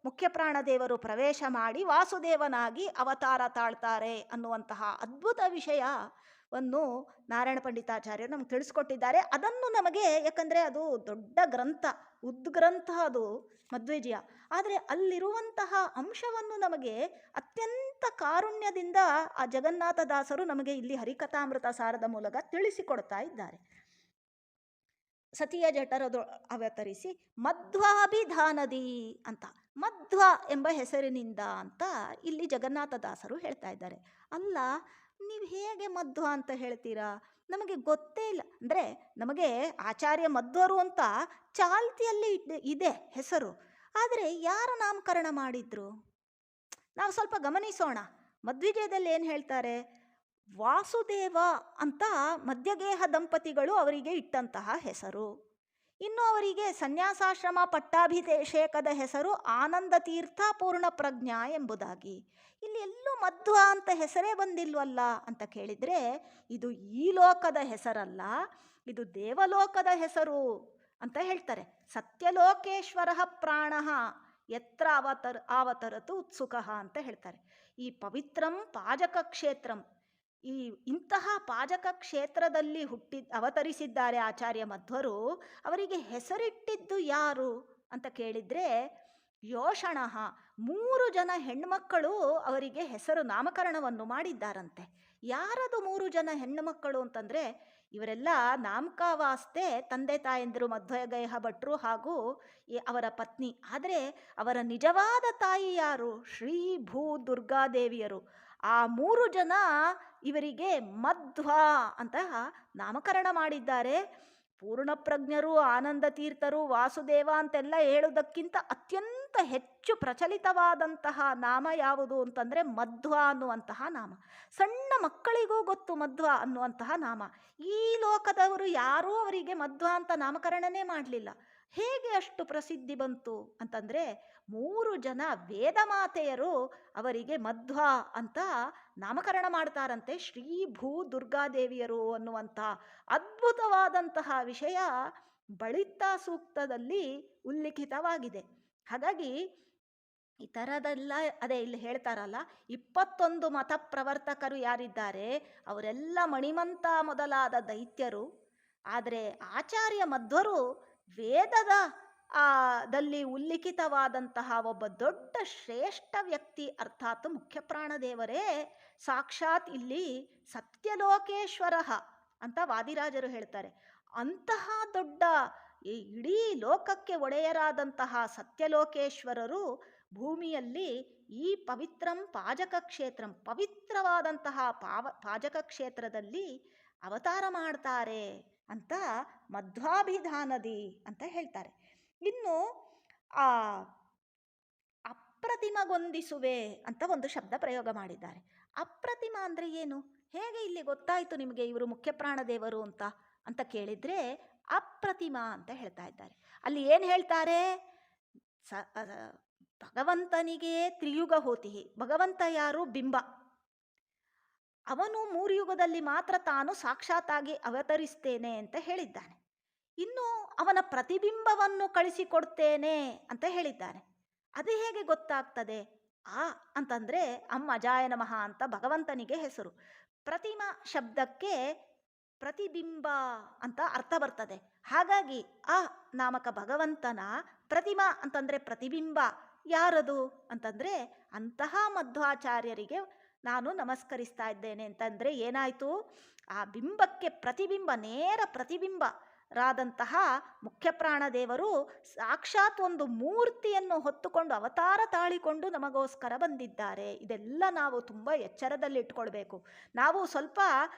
ಮುಖ್ಯ ಪ್ರಾಣದೇವರು ಪ್ರವೇಶ ಮಾಡಿ ವಾಸುದೇವನಾಗಿ ಅವತಾರ ತಾಳ್ತಾರೆ ಅನ್ನುವಂತಹ ಅದ್ಭುತ ವಿಷಯವನ್ನು ನಾರಾಯಣ ಪಂಡಿತಾಚಾರ್ಯರು ನಮ್ಗೆ ತಿಳಿಸ್ಕೊಟ್ಟಿದ್ದಾರೆ. ಅದನ್ನು ನಮಗೆ, ಯಾಕಂದರೆ ಅದು ದೊಡ್ಡ ಗ್ರಂಥ, ಉದ್ಗ್ರಂಥ ಅದು ಮಧ್ವವಿಜಯ, ಆದರೆ ಅಲ್ಲಿರುವಂತಹ ಅಂಶವನ್ನು ನಮಗೆ ಅತ್ಯಂತ ಕಾರುಣ್ಯದಿಂದ ಆ ಜಗನ್ನಾಥದಾಸರು ನಮಗೆ ಇಲ್ಲಿ ಹರಿಕಥಾಮೃತ ಸಾರದ ಮೂಲಕ ತಿಳಿಸಿಕೊಡ್ತಾ ಇದ್ದಾರೆ. ಸತಿಯ ಜಠರದು ಅವತರಿಸಿ ಮಧ್ವಾಭಿಧಾನದಿ ಅಂತ, ಮಧ್ವ ಎಂಬ ಹೆಸರಿನಿಂದ ಅಂತ ಇಲ್ಲಿ ಜಗನ್ನಾಥದಾಸರು ಹೇಳ್ತಾ ಇದ್ದಾರೆ. ಅಲ್ಲ, ನೀವು ಹೇಗೆ ಮಧ್ವ ಅಂತ ಹೇಳ್ತೀರಾ? ನಮಗೆ ಗೊತ್ತೇ ಇಲ್ಲ. ಅಂದರೆ ನಮಗೆ ಆಚಾರ್ಯ ಮಧ್ವರು ಅಂತ ಚಾಲ್ತಿಯಲ್ಲಿ ಇದೆ ಹೆಸರು, ಆದರೆ ಯಾರ ನಾಮಕರಣ ಮಾಡಿದ್ರು ನಾವು ಸ್ವಲ್ಪ ಗಮನಿಸೋಣ. ಮಧ್ವಿಜಯದಲ್ಲಿ ಏನು ಹೇಳ್ತಾರೆ? ವಾಸುದೇವ ಅಂತ ಮಧ್ಯಗೇಹ ದಂಪತಿಗಳು ಅವರಿಗೆ ಇಟ್ಟಂತಹ ಹೆಸರು. ಇನ್ನು ಅವರಿಗೆ ಸನ್ಯಾಸಾಶ್ರಮ ಪಟ್ಟಾಭಿಷೇಕದ ಹೆಸರು ಆನಂದ ತೀರ್ಥ ಪೂರ್ಣ ಪ್ರಜ್ಞಾ ಎಂಬುದಾಗಿ. ಇಲ್ಲಿ ಎಲ್ಲೂ ಮಧ್ವ ಅಂತ ಹೆಸರೇ ಬಂದಿಲ್ವಲ್ಲ ಅಂತ ಕೇಳಿದರೆ, ಇದು ಈ ಲೋಕದ ಹೆಸರಲ್ಲ, ಇದು ದೇವಲೋಕದ ಹೆಸರು ಅಂತ ಹೇಳ್ತಾರೆ. ಸತ್ಯಲೋಕೇಶ್ವರ ಪ್ರಾಣ ಯತ್ರ ಆವತರತು ಉತ್ಸುಕ ಅಂತ ಹೇಳ್ತಾರೆ. ಈ ಪವಿತ್ರಂ ಪಾಜಕ ಕ್ಷೇತ್ರಂ, ಇಂತಹ ಪಾಜಕ ಕ್ಷೇತ್ರದಲ್ಲಿ ಅವತರಿಸಿದ್ದಾರೆ ಆಚಾರ್ಯ ಮಧ್ವರು. ಅವರಿಗೆ ಹೆಸರಿಟ್ಟಿದ್ದು ಯಾರು ಅಂತ ಕೇಳಿದರೆ, ಯೋಷಣ 3 ಜನ ಹೆಣ್ಣುಮಕ್ಕಳು ಅವರಿಗೆ ಹೆಸರು ನಾಮಕರಣವನ್ನು ಮಾಡಿದ್ದಾರಂತೆ. ಯಾರದು 3 ಜನ ಹೆಣ್ಣುಮಕ್ಕಳು ಅಂತಂದರೆ, ಇವರೆಲ್ಲ ನಾಮಕಾವಾಸ್ತೆ ತಂದೆ ತಾಯಂದಿರು ಮಧ್ವಗೇಹ ಭಟ್ರು ಹಾಗೂ ಅವರ ಪತ್ನಿ. ಆದರೆ ಅವರ ನಿಜವಾದ ತಾಯಿ ಯಾರು? ಶ್ರೀ ಭೂ ದುರ್ಗಾದೇವಿಯರು. ಆ 3 ಜನ ಇವರಿಗೆ ಮಧ್ವ ಅಂತ ನಾಮಕರಣ ಮಾಡಿದ್ದಾರೆ. ಪೂರ್ಣಪ್ರಜ್ಞರು, ಆನಂದ ತೀರ್ಥರು, ವಾಸುದೇವ ಅಂತೆಲ್ಲ ಹೇಳುವುದಕ್ಕಿಂತ ಅತ್ಯಂತ ಹೆಚ್ಚು ಪ್ರಚಲಿತವಾದಂತಹ ನಾಮ ಯಾವುದು ಅಂತಂದರೆ ಮಧ್ವ ಅನ್ನುವಂತಹ ನಾಮ. ಸಣ್ಣ ಮಕ್ಕಳಿಗೂ ಗೊತ್ತು ಮಧ್ವ ಅನ್ನುವಂತಹ ನಾಮ. ಈ ಲೋಕದವರು ಯಾರೂ ಅವರಿಗೆ ಮಧ್ವ ಅಂತ ನಾಮಕರಣನೇ ಮಾಡಲಿಲ್ಲ. ಹೇಗೆ ಅಷ್ಟು ಪ್ರಸಿದ್ಧಿ ಬಂತು ಅಂತಂದರೆ, 3 ಜನ ವೇದ ಮಾತೆಯರು ಅವರಿಗೆ ಮಧ್ವ ಅಂತ ನಾಮಕರಣ ಮಾಡ್ತಾರಂತೆ. ಶ್ರೀ ಭೂ ದುರ್ಗಾದೇವಿಯರು ಅನ್ನುವಂಥ ಅದ್ಭುತವಾದಂತಹ ವಿಷಯ ಬಳಿತ ಸೂಕ್ತದಲ್ಲಿ ಉಲ್ಲಿಖಿತವಾಗಿದೆ. ಹಾಗಾಗಿ ಈ ಥರದೆಲ್ಲ ಅದೇ ಇಲ್ಲಿ ಹೇಳ್ತಾರಲ್ಲ, 21 ಮತ ಪ್ರವರ್ತಕರು ಯಾರಿದ್ದಾರೆ ಅವರೆಲ್ಲ ಮಣಿಮಂತ ಮೊದಲಾದ ದೈತ್ಯರು. ಆದರೆ ಆಚಾರ್ಯ ಮಧ್ವರು ವೇದದ ದಲ್ಲಿ ಉಲ್ಲಿಖಿತವಾದಂತಹ ಒಬ್ಬ ದೊಡ್ಡ ಶ್ರೇಷ್ಠ ವ್ಯಕ್ತಿ, ಅರ್ಥಾತ್ ಮುಖ್ಯ ಪ್ರಾಣದೇವರೇ ಸಾಕ್ಷಾತ್ ಇಲ್ಲಿ ಸತ್ಯಲೋಕೇಶ್ವರ ಅಂತ ವಾದಿರಾಜರು ಹೇಳ್ತಾರೆ. ಅಂತಹ ದೊಡ್ಡ ಇಡೀ ಲೋಕಕ್ಕೆ ಒಡೆಯರಾದಂತಹ ಸತ್ಯಲೋಕೇಶ್ವರರು ಭೂಮಿಯಲ್ಲಿ ಈ ಪವಿತ್ರಂ ಪಾಜಕ ಕ್ಷೇತ್ರಂ, ಪವಿತ್ರವಾದಂತಹ ಪಾಜಕ ಕ್ಷೇತ್ರದಲ್ಲಿ ಅವತಾರ ಮಾಡ್ತಾರೆ ಅಂತ ಮಧ್ವಾಭಿಧಾನದಿ ಅಂತ ಹೇಳ್ತಾರೆ. ಇನ್ನು ಅಪ್ರತಿಮಗೊಂದಿಸುವೆ ಅಂತ ಒಂದು ಶಬ್ದ ಪ್ರಯೋಗ ಮಾಡಿದ್ದಾರೆ. ಅಪ್ರತಿಮ ಅಂದರೆ ಏನು? ಹೇಗೆ ಇಲ್ಲಿ ಗೊತ್ತಾಯಿತು ನಿಮಗೆ ಇವರು ಮುಖ್ಯ ಪ್ರಾಣದೇವರು ಅಂತ ಕೇಳಿದರೆ, ಅಪ್ರತಿಮ ಅಂತ ಹೇಳ್ತಾ ಇದ್ದಾರೆ. ಅಲ್ಲಿ ಏನು ಹೇಳ್ತಾರೆ? ಭಗವಂತನಿಗೆ ತ್ರಿಯುಗ ಹೋತಿ. ಭಗವಂತ ಯಾರು? ಬಿಂಬ. ಅವನು 3 ಯುಗದಲ್ಲಿ ಮಾತ್ರ ತಾನು ಸಾಕ್ಷಾತ್ತಾಗಿ ಅವತರಿಸ್ತೇನೆ ಅಂತ ಹೇಳಿದ್ದಾನೆ. ಇನ್ನು ಅವನ ಪ್ರತಿಬಿಂಬವನ್ನು ಕಳಿಸಿಕೊಡ್ತೇನೆ ಅಂತ ಹೇಳಿದ್ದಾನೆ. ಅದು ಹೇಗೆ ಗೊತ್ತಾಗ್ತದೆ? ಅಂತಂದರೆ ಅಜಾಯ ನಮಃ ಅಂತ ಭಗವಂತನಿಗೆ ಹೆಸರು. ಪ್ರತಿಮಾ ಶಬ್ದಕ್ಕೆ ಪ್ರತಿಬಿಂಬ ಅಂತ ಅರ್ಥ ಬರ್ತದೆ. ಹಾಗಾಗಿ ನಾಮಕ ಭಗವಂತನ ಪ್ರತಿಮಾ ಅಂತಂದರೆ ಪ್ರತಿಬಿಂಬ ಯಾರದು ಅಂತಂದರೆ ಅಂತಹ ಮಧ್ವಾಚಾರ್ಯರಿಗೆ ನಾನು ನಮಸ್ಕರಿಸ್ತಾ ಇದ್ದೇನೆ ಅಂತಂದರೆ ಏನಾಯಿತು? ಆ ಬಿಂಬಕ್ಕೆ ಪ್ರತಿಬಿಂಬ, ನೇರ ಪ್ರತಿಬಿಂಬ ರಾದಂತಹ ಮುಖ್ಯ ಪ್ರಾಣದೇವರು ಸಾಕ್ಷಾತ್ ಒಂದು ಮೂರ್ತಿಯನ್ನು ಹೊತ್ತುಕೊಂಡು ಅವತಾರ ತಾಳಿಕೊಂಡು ನಮಗೋಸ್ಕರ ಬಂದಿದ್ದಾರೆ. ಇದೆಲ್ಲ ನಾವು ತುಂಬ ಎಚ್ಚರದಲ್ಲಿಟ್ಕೊಳ್ಬೇಕು. ನಾವು ಸ್ವಲ್ಪ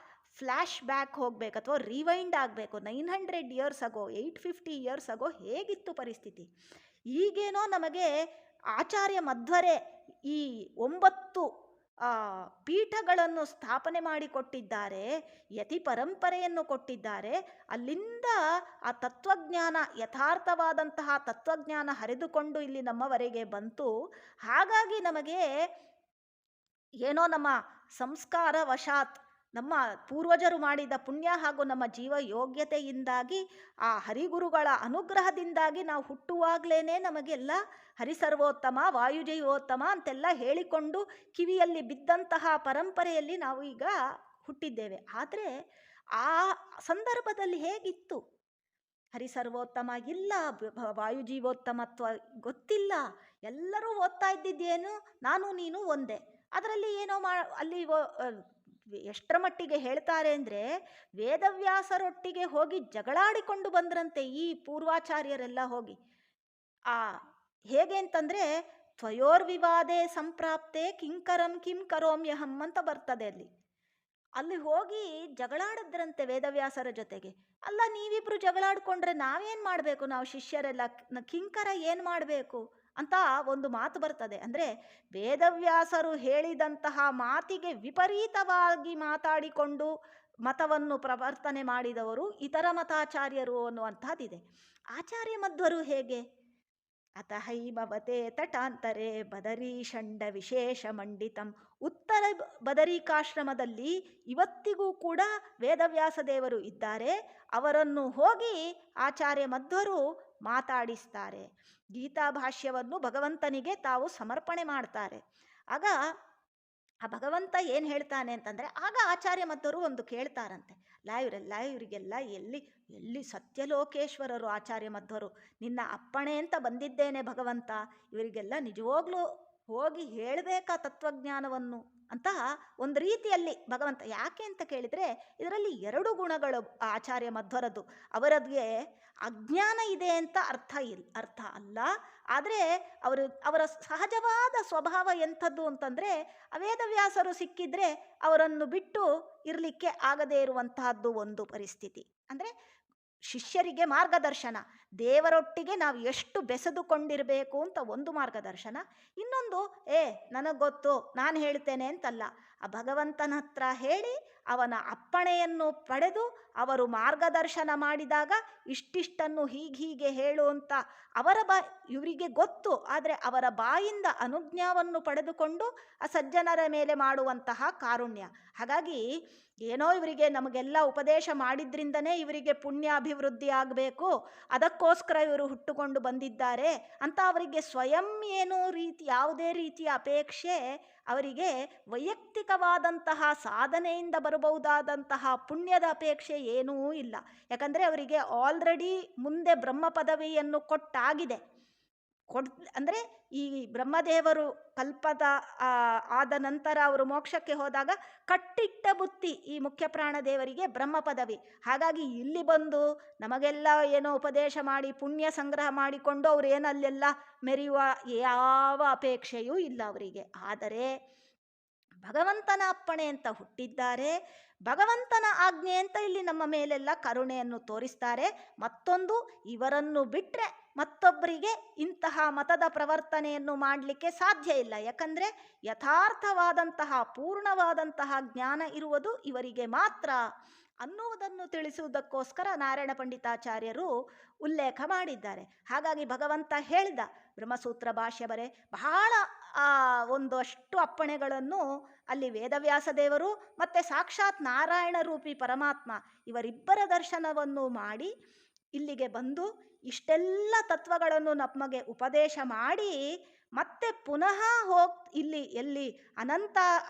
ಫ್ಲ್ಯಾಶ್ ಬ್ಯಾಕ್ ಹೋಗಬೇಕು ಅಥವಾ ರಿವೈಂಡ್ ಆಗಬೇಕು. 900 ಇಯರ್ಸ್ ಆಗೋ, 850 ಇಯರ್ಸ್ ಆಗೋ ಹೇಗಿತ್ತು ಪರಿಸ್ಥಿತಿ? ಈಗೇನೋ ನಮಗೆ ಆಚಾರ್ಯ ಮಧ್ವರೇ ಈ 9 ಪೀಠಗಳನ್ನು ಸ್ಥಾಪನೆ ಮಾಡಿಕೊಟ್ಟಿದ್ದಾರೆ, ಯತಿ ಪರಂಪರೆಯನ್ನು ಕೊಟ್ಟಿದ್ದಾರೆ. ಅಲ್ಲಿಂದ ಆ ತತ್ವಜ್ಞಾನ, ಯಥಾರ್ಥವಾದಂತಹ ತತ್ವಜ್ಞಾನ ಹರಿದುಕೊಂಡು ಇಲ್ಲಿ ನಮ್ಮವರೆಗೆ ಬಂತು. ಹಾಗಾಗಿ ನಮಗೆ ಏನೋ ನಮ್ಮ ಸಂಸ್ಕಾರ ವಶಾತ್ ನಮ್ಮ ಪೂರ್ವಜರು ಮಾಡಿದ ಪುಣ್ಯ ಹಾಗೂ ನಮ್ಮ ಜೀವ ಯೋಗ್ಯತೆಯಿಂದಾಗಿ ಆ ಹರಿಗುರುಗಳ ಅನುಗ್ರಹದಿಂದಾಗಿ ನಾವು ಹುಟ್ಟುವಾಗಲೇ ನಮಗೆಲ್ಲ ಹರಿಸರ್ವೋತ್ತಮ ವಾಯುಜೀವೋತ್ತಮ ಅಂತೆಲ್ಲ ಹೇಳಿಕೊಂಡು ಕಿವಿಯಲ್ಲಿ ಬಿದ್ದಂತಹ ಪರಂಪರೆಯಲ್ಲಿ ನಾವು ಈಗ ಹುಟ್ಟಿದ್ದೇವೆ. ಆದರೆ ಆ ಸಂದರ್ಭದಲ್ಲಿ ಹೇಗಿತ್ತು? ಹರಿಸರ್ವೋತ್ತಮ ಇಲ್ಲ, ವಾಯುಜೀವೋತ್ತಮತ್ವ ಗೊತ್ತಿಲ್ಲ. ಎಲ್ಲರೂ ಓದ್ತಾ ಇದ್ದಿದ್ದೇನು, ನಾನು ನೀನು ಒಂದೇ. ಅದರಲ್ಲಿ ಏನೋ ಅಲ್ಲಿ ಎಷ್ಟರ ಮಟ್ಟಿಗೆ ಹೇಳ್ತಾರೆ ಅಂದರೆ, ವೇದವ್ಯಾಸರೊಟ್ಟಿಗೆ ಹೋಗಿ ಜಗಳಾಡಿಕೊಂಡು ಬಂದ್ರಂತೆ ಈ ಪೂರ್ವಾಚಾರ್ಯರೆಲ್ಲ ಹೋಗಿ. ಹೇಗೆ ಅಂತಂದರೆ, ತ್ವಯೋರ್ವಿವಾದೇ ಸಂಪ್ರಾಪ್ತೆ ಕಿಂಕರಂ ಕಿಂ ಕರೋಮ್ಯಹಂ ಅಂತ ಬರ್ತದೆ ಅಲ್ಲಿ ಹೋಗಿ ಜಗಳಾಡಿದ್ರಂತೆ ವೇದವ್ಯಾಸರ ಜೊತೆಗೆ. ಅಲ್ಲ, ನೀವಿಬ್ರು ಜಗಳಾಡ್ಕೊಂಡ್ರೆ ನಾವೇನು ಮಾಡಬೇಕು, ನಾವು ಶಿಷ್ಯರೆಲ್ಲ ಕಿಂಕರ ಏನು ಮಾಡಬೇಕು ಅಂತ ಒಂದು ಮಾತು ಬರ್ತದೆ. ಅಂದರೆ ವೇದವ್ಯಾಸರು ಹೇಳಿದಂತಹ ಮಾತಿಗೆ ವಿಪರೀತವಾಗಿ ಮಾತಾಡಿಕೊಂಡು ಮತವನ್ನು ಪ್ರವರ್ತನೆ ಮಾಡಿದವರು ಇತರ ಮತಾಚಾರ್ಯರು ಅನ್ನುವಂಥದ್ದಿದೆ. ಆಚಾರ್ಯ ಮಧ್ವರು ಹೇಗೆ? ಅತಹೈಮವತೆ ತಟಾಂತರೆ ಬದರೀಷಂಡ ವಿಶೇಷ ಮಂಡಿತಂ. ಉತ್ತರ ಬದರಿಕಾಶ್ರಮದಲ್ಲಿ ಇವತ್ತಿಗೂ ಕೂಡ ವೇದವ್ಯಾಸ ದೇವರು ಇದ್ದಾರೆ. ಅವರನ್ನು ಹೋಗಿ ಆಚಾರ್ಯ ಮಧ್ವರು ಮಾತಾಡಿಸ್ತಾರೆ. ಗೀತಾ ಭಾಷ್ಯವನ್ನು ಭಗವಂತನಿಗೆ ತಾವು ಸಮರ್ಪಣೆ ಮಾಡ್ತಾರೆ. ಆಗ ಆ ಭಗವಂತ ಏನು ಹೇಳ್ತಾನೆ ಅಂತಂದರೆ, ಆಗ ಆಚಾರ್ಯ ಮಧ್ವರು ಒಂದು ಕೇಳ್ತಾರಂತೆ, ಇವರಿಗೆಲ್ಲ ಎಲ್ಲಿ ಸತ್ಯಲೋಕೇಶ್ವರರು ಆಚಾರ್ಯ ಮಧ್ವರು, ನಿನ್ನ ಅಪ್ಪಣೆ ಅಂತ ಬಂದಿದ್ದೇನೆ ಭಗವಂತ, ಇವರಿಗೆಲ್ಲ ನಿಜವಾಗ್ಲೂ ಹೋಗಿ ಹೇಳಬೇಕಾ ತತ್ವಜ್ಞಾನವನ್ನು ಅಂತ ಒಂದು ರೀತಿಯಲ್ಲಿ ಭಗವಂತ. ಯಾಕೆ ಅಂತ ಕೇಳಿದರೆ, ಇದರಲ್ಲಿ ಎರಡು ಗುಣಗಳು ಆಚಾರ್ಯ ಮಧ್ವರದ್ದು. ಅವರಿಗೆ ಅಜ್ಞಾನ ಇದೆ ಅಂತ ಅರ್ಥ ಅಲ್ಲ. ಆದರೆ ಅವರ ಸಹಜವಾದ ಸ್ವಭಾವ ಎಂಥದ್ದು ಅಂತಂದರೆ, ವೇದವ್ಯಾಸರು ಸಿಕ್ಕಿದ್ರೆ ಅವರನ್ನು ಬಿಟ್ಟು ಇರಲಿಕ್ಕೆ ಆಗದೇ ಇರುವಂತಹದ್ದು ಒಂದು ಪರಿಸ್ಥಿತಿ. ಅಂದರೆ ಶಿಷ್ಯರಿಗೆ ಮಾರ್ಗದರ್ಶನ, ದೇವರೊಟ್ಟಿಗೆ ನಾವು ಎಷ್ಟು ಬೆಸೆದುಕೊಂಡಿರಬೇಕು ಅಂತ ಒಂದು ಮಾರ್ಗದರ್ಶನ. ಇನ್ನೊಂದು, ನನಗೆ ಗೊತ್ತು, ನಾನು ಹೇಳ್ತೇನೆ ಅಂತಲ್ಲ, ಆ ಭಗವಂತನ ಹತ್ರ ಹೇಳಿ ಅವನ ಅಪ್ಪಣೆಯನ್ನು ಪಡೆದು ಅವರು ಮಾರ್ಗದರ್ಶನ ಮಾಡಿದಾಗ ಇಷ್ಟಿಷ್ಟನ್ನು ಹೀಗೆ ಹೇಳು ಅಂತ ಇವರಿಗೆ ಗೊತ್ತು. ಆದರೆ ಅವರ ಬಾಯಿಂದ ಅನುಜ್ಞಾವನ್ನು ಪಡೆದುಕೊಂಡು ಆ ಸಜ್ಜನರ ಮೇಲೆ ಮಾಡುವಂತಹ ಕಾರುಣ್ಯ. ಹಾಗಾಗಿ ಏನೋ ಇವರಿಗೆ ನಮಗೆಲ್ಲ ಉಪದೇಶ ಮಾಡಿದ್ರಿಂದನೇ ಇವರಿಗೆ ಪುಣ್ಯ ಅಭಿವೃದ್ಧಿ ಆಗಬೇಕು, ಅದಕ್ಕೋಸ್ಕರ ಇವರು ಹುಟ್ಟುಕೊಂಡು ಬಂದಿದ್ದಾರೆ ಅಂತ ಅವರಿಗೆ ಸ್ವಯಂ ಯಾವುದೇ ರೀತಿಯ ಅಪೇಕ್ಷೆ, ಅವರಿಗೆ ವೈಯಕ್ತಿಕವಾದಂತಹ ಸಾಧನೆಯಿಂದ ಬರಬಹುದಾದಂತಹ ಪುಣ್ಯದ ಅಪೇಕ್ಷೆ ಏನೂ ಇಲ್ಲ. ಯಾಕಂದರೆ ಅವರಿಗೆ ಆಲ್ರೆಡಿ ಮುಂದೆ ಬ್ರಹ್ಮ ಪದವಿಯನ್ನು ಕೊಟ್ಟಾಗಿದೆ. ಅಂದರೆ ಈ ಬ್ರಹ್ಮದೇವರು ಕಲ್ಪದ ಆದ ನಂತರ ಅವರು ಮೋಕ್ಷಕ್ಕೆ ಹೋದಾಗ ಕಟ್ಟಿಟ್ಟ ಬುತ್ತಿ ಈ ಮುಖ್ಯ ಪ್ರಾಣದೇವರಿಗೆ ಬ್ರಹ್ಮ ಪದವಿ. ಹಾಗಾಗಿ ಇಲ್ಲಿ ಬಂದು ನಮಗೆಲ್ಲ ಏನೋ ಉಪದೇಶ ಮಾಡಿ ಪುಣ್ಯ ಸಂಗ್ರಹ ಮಾಡಿಕೊಂಡು ಅವರು ಏನಲ್ಲೆಲ್ಲ ಮೆರೆಯುವ ಯಾವ ಅಪೇಕ್ಷೆಯೂ ಇಲ್ಲ ಅವರಿಗೆ. ಆದರೆ ಭಗವಂತನ ಅಪ್ಪಣೆ ಅಂತ ಹುಟ್ಟಿದ್ದಾರೆ, ಭಗವಂತನ ಆಜ್ಞೆ ಅಂತ ಇಲ್ಲಿ ನಮ್ಮ ಮೇಲೆಲ್ಲ ಕರುಣೆಯನ್ನು ತೋರಿಸ್ತಾರೆ. ಮತ್ತೊಂದು, ಇವರನ್ನು ಬಿಟ್ಟರೆ ಮತ್ತೊಬ್ಬರಿಗೆ ಇಂತಹ ಮತದ ಪ್ರವರ್ತನೆಯನ್ನು ಮಾಡಲಿಕ್ಕೆ ಸಾಧ್ಯ ಇಲ್ಲ. ಯಾಕಂದರೆ ಯಥಾರ್ಥವಾದಂತಹ ಪೂರ್ಣವಾದಂತಹ ಜ್ಞಾನ ಇರುವುದು ಇವರಿಗೆ ಮಾತ್ರ ಅನ್ನುವುದನ್ನು ತಿಳಿಸುವುದಕ್ಕೋಸ್ಕರ ನಾರಾಯಣ ಪಂಡಿತಾಚಾರ್ಯರು ಉಲ್ಲೇಖ ಮಾಡಿದ್ದಾರೆ. ಹಾಗಾಗಿ ಭಗವಂತ ಹೇಳಿದ ಬ್ರಹ್ಮಸೂತ್ರ ಭಾಷ್ಯ ಬಹಳ ಒಂದಷ್ಟು ಅಪ್ಪಣೆಗಳನ್ನು ಅಲ್ಲಿ ವೇದವ್ಯಾಸ ದೇವರು ಮತ್ತು ಸಾಕ್ಷಾತ್ ನಾರಾಯಣ ರೂಪಿ ಪರಮಾತ್ಮ ಇವರಿಬ್ಬರ ದರ್ಶನವನ್ನು ಮಾಡಿ ಇಲ್ಲಿಗೆ ಬಂದು ಇಷ್ಟೆಲ್ಲ ತತ್ವಗಳನ್ನು ನಮಗೆ ಉಪದೇಶ ಮಾಡಿ ಮತ್ತೆ ಪುನಃ ಎಲ್ಲಿ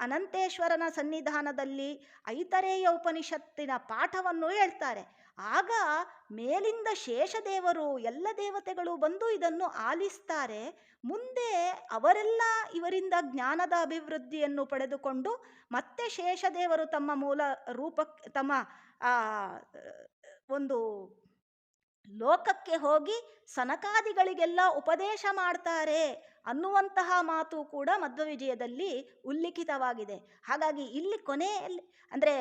ಅನಂತೇಶ್ವರನ ಸನ್ನಿಧಾನದಲ್ಲಿ ಐತರೇಯ ಉಪನಿಷತ್ತಿನ ಪಾಠವನ್ನು ಹೇಳ್ತಾರೆ. ಆಗ ಮೇಲಿಂದ ಶೇಷದೇವರು ಎಲ್ಲ ದೇವತೆಗಳು ಬಂದು ಇದನ್ನು ಆಲಿಸ್ತಾರೆ. ಮುಂದೆ ಅವರೆಲ್ಲ ಇವರಿಂದ ಜ್ಞಾನದ ಅಭಿವೃದ್ಧಿಯನ್ನು ಪಡೆದುಕೊಂಡು ಮತ್ತೆ ಶೇಷದೇವರು ತಮ್ಮ ಮೂಲ ರೂಪಕ್ಕೆ ತಮ್ಮ ಒಂದು ಲೋಕಕ್ಕೆ ಹೋಗಿ ಸನಕಾದಿಗಳಿಗೆಲ್ಲ ಉಪದೇಶ ಮಾಡ್ತಾರೆ ಅನ್ನುವಂತಹ ಮಾತು ಕೂಡ ಮಧ್ವವಿಜಯದಲ್ಲಿ ಉಲ್ಲಿಖಿತವಾಗಿದೆ. ಹಾಗಾಗಿ ಇಲ್ಲಿ ಕೊನೆಯಲ್ಲಿ ಅಂದರೆ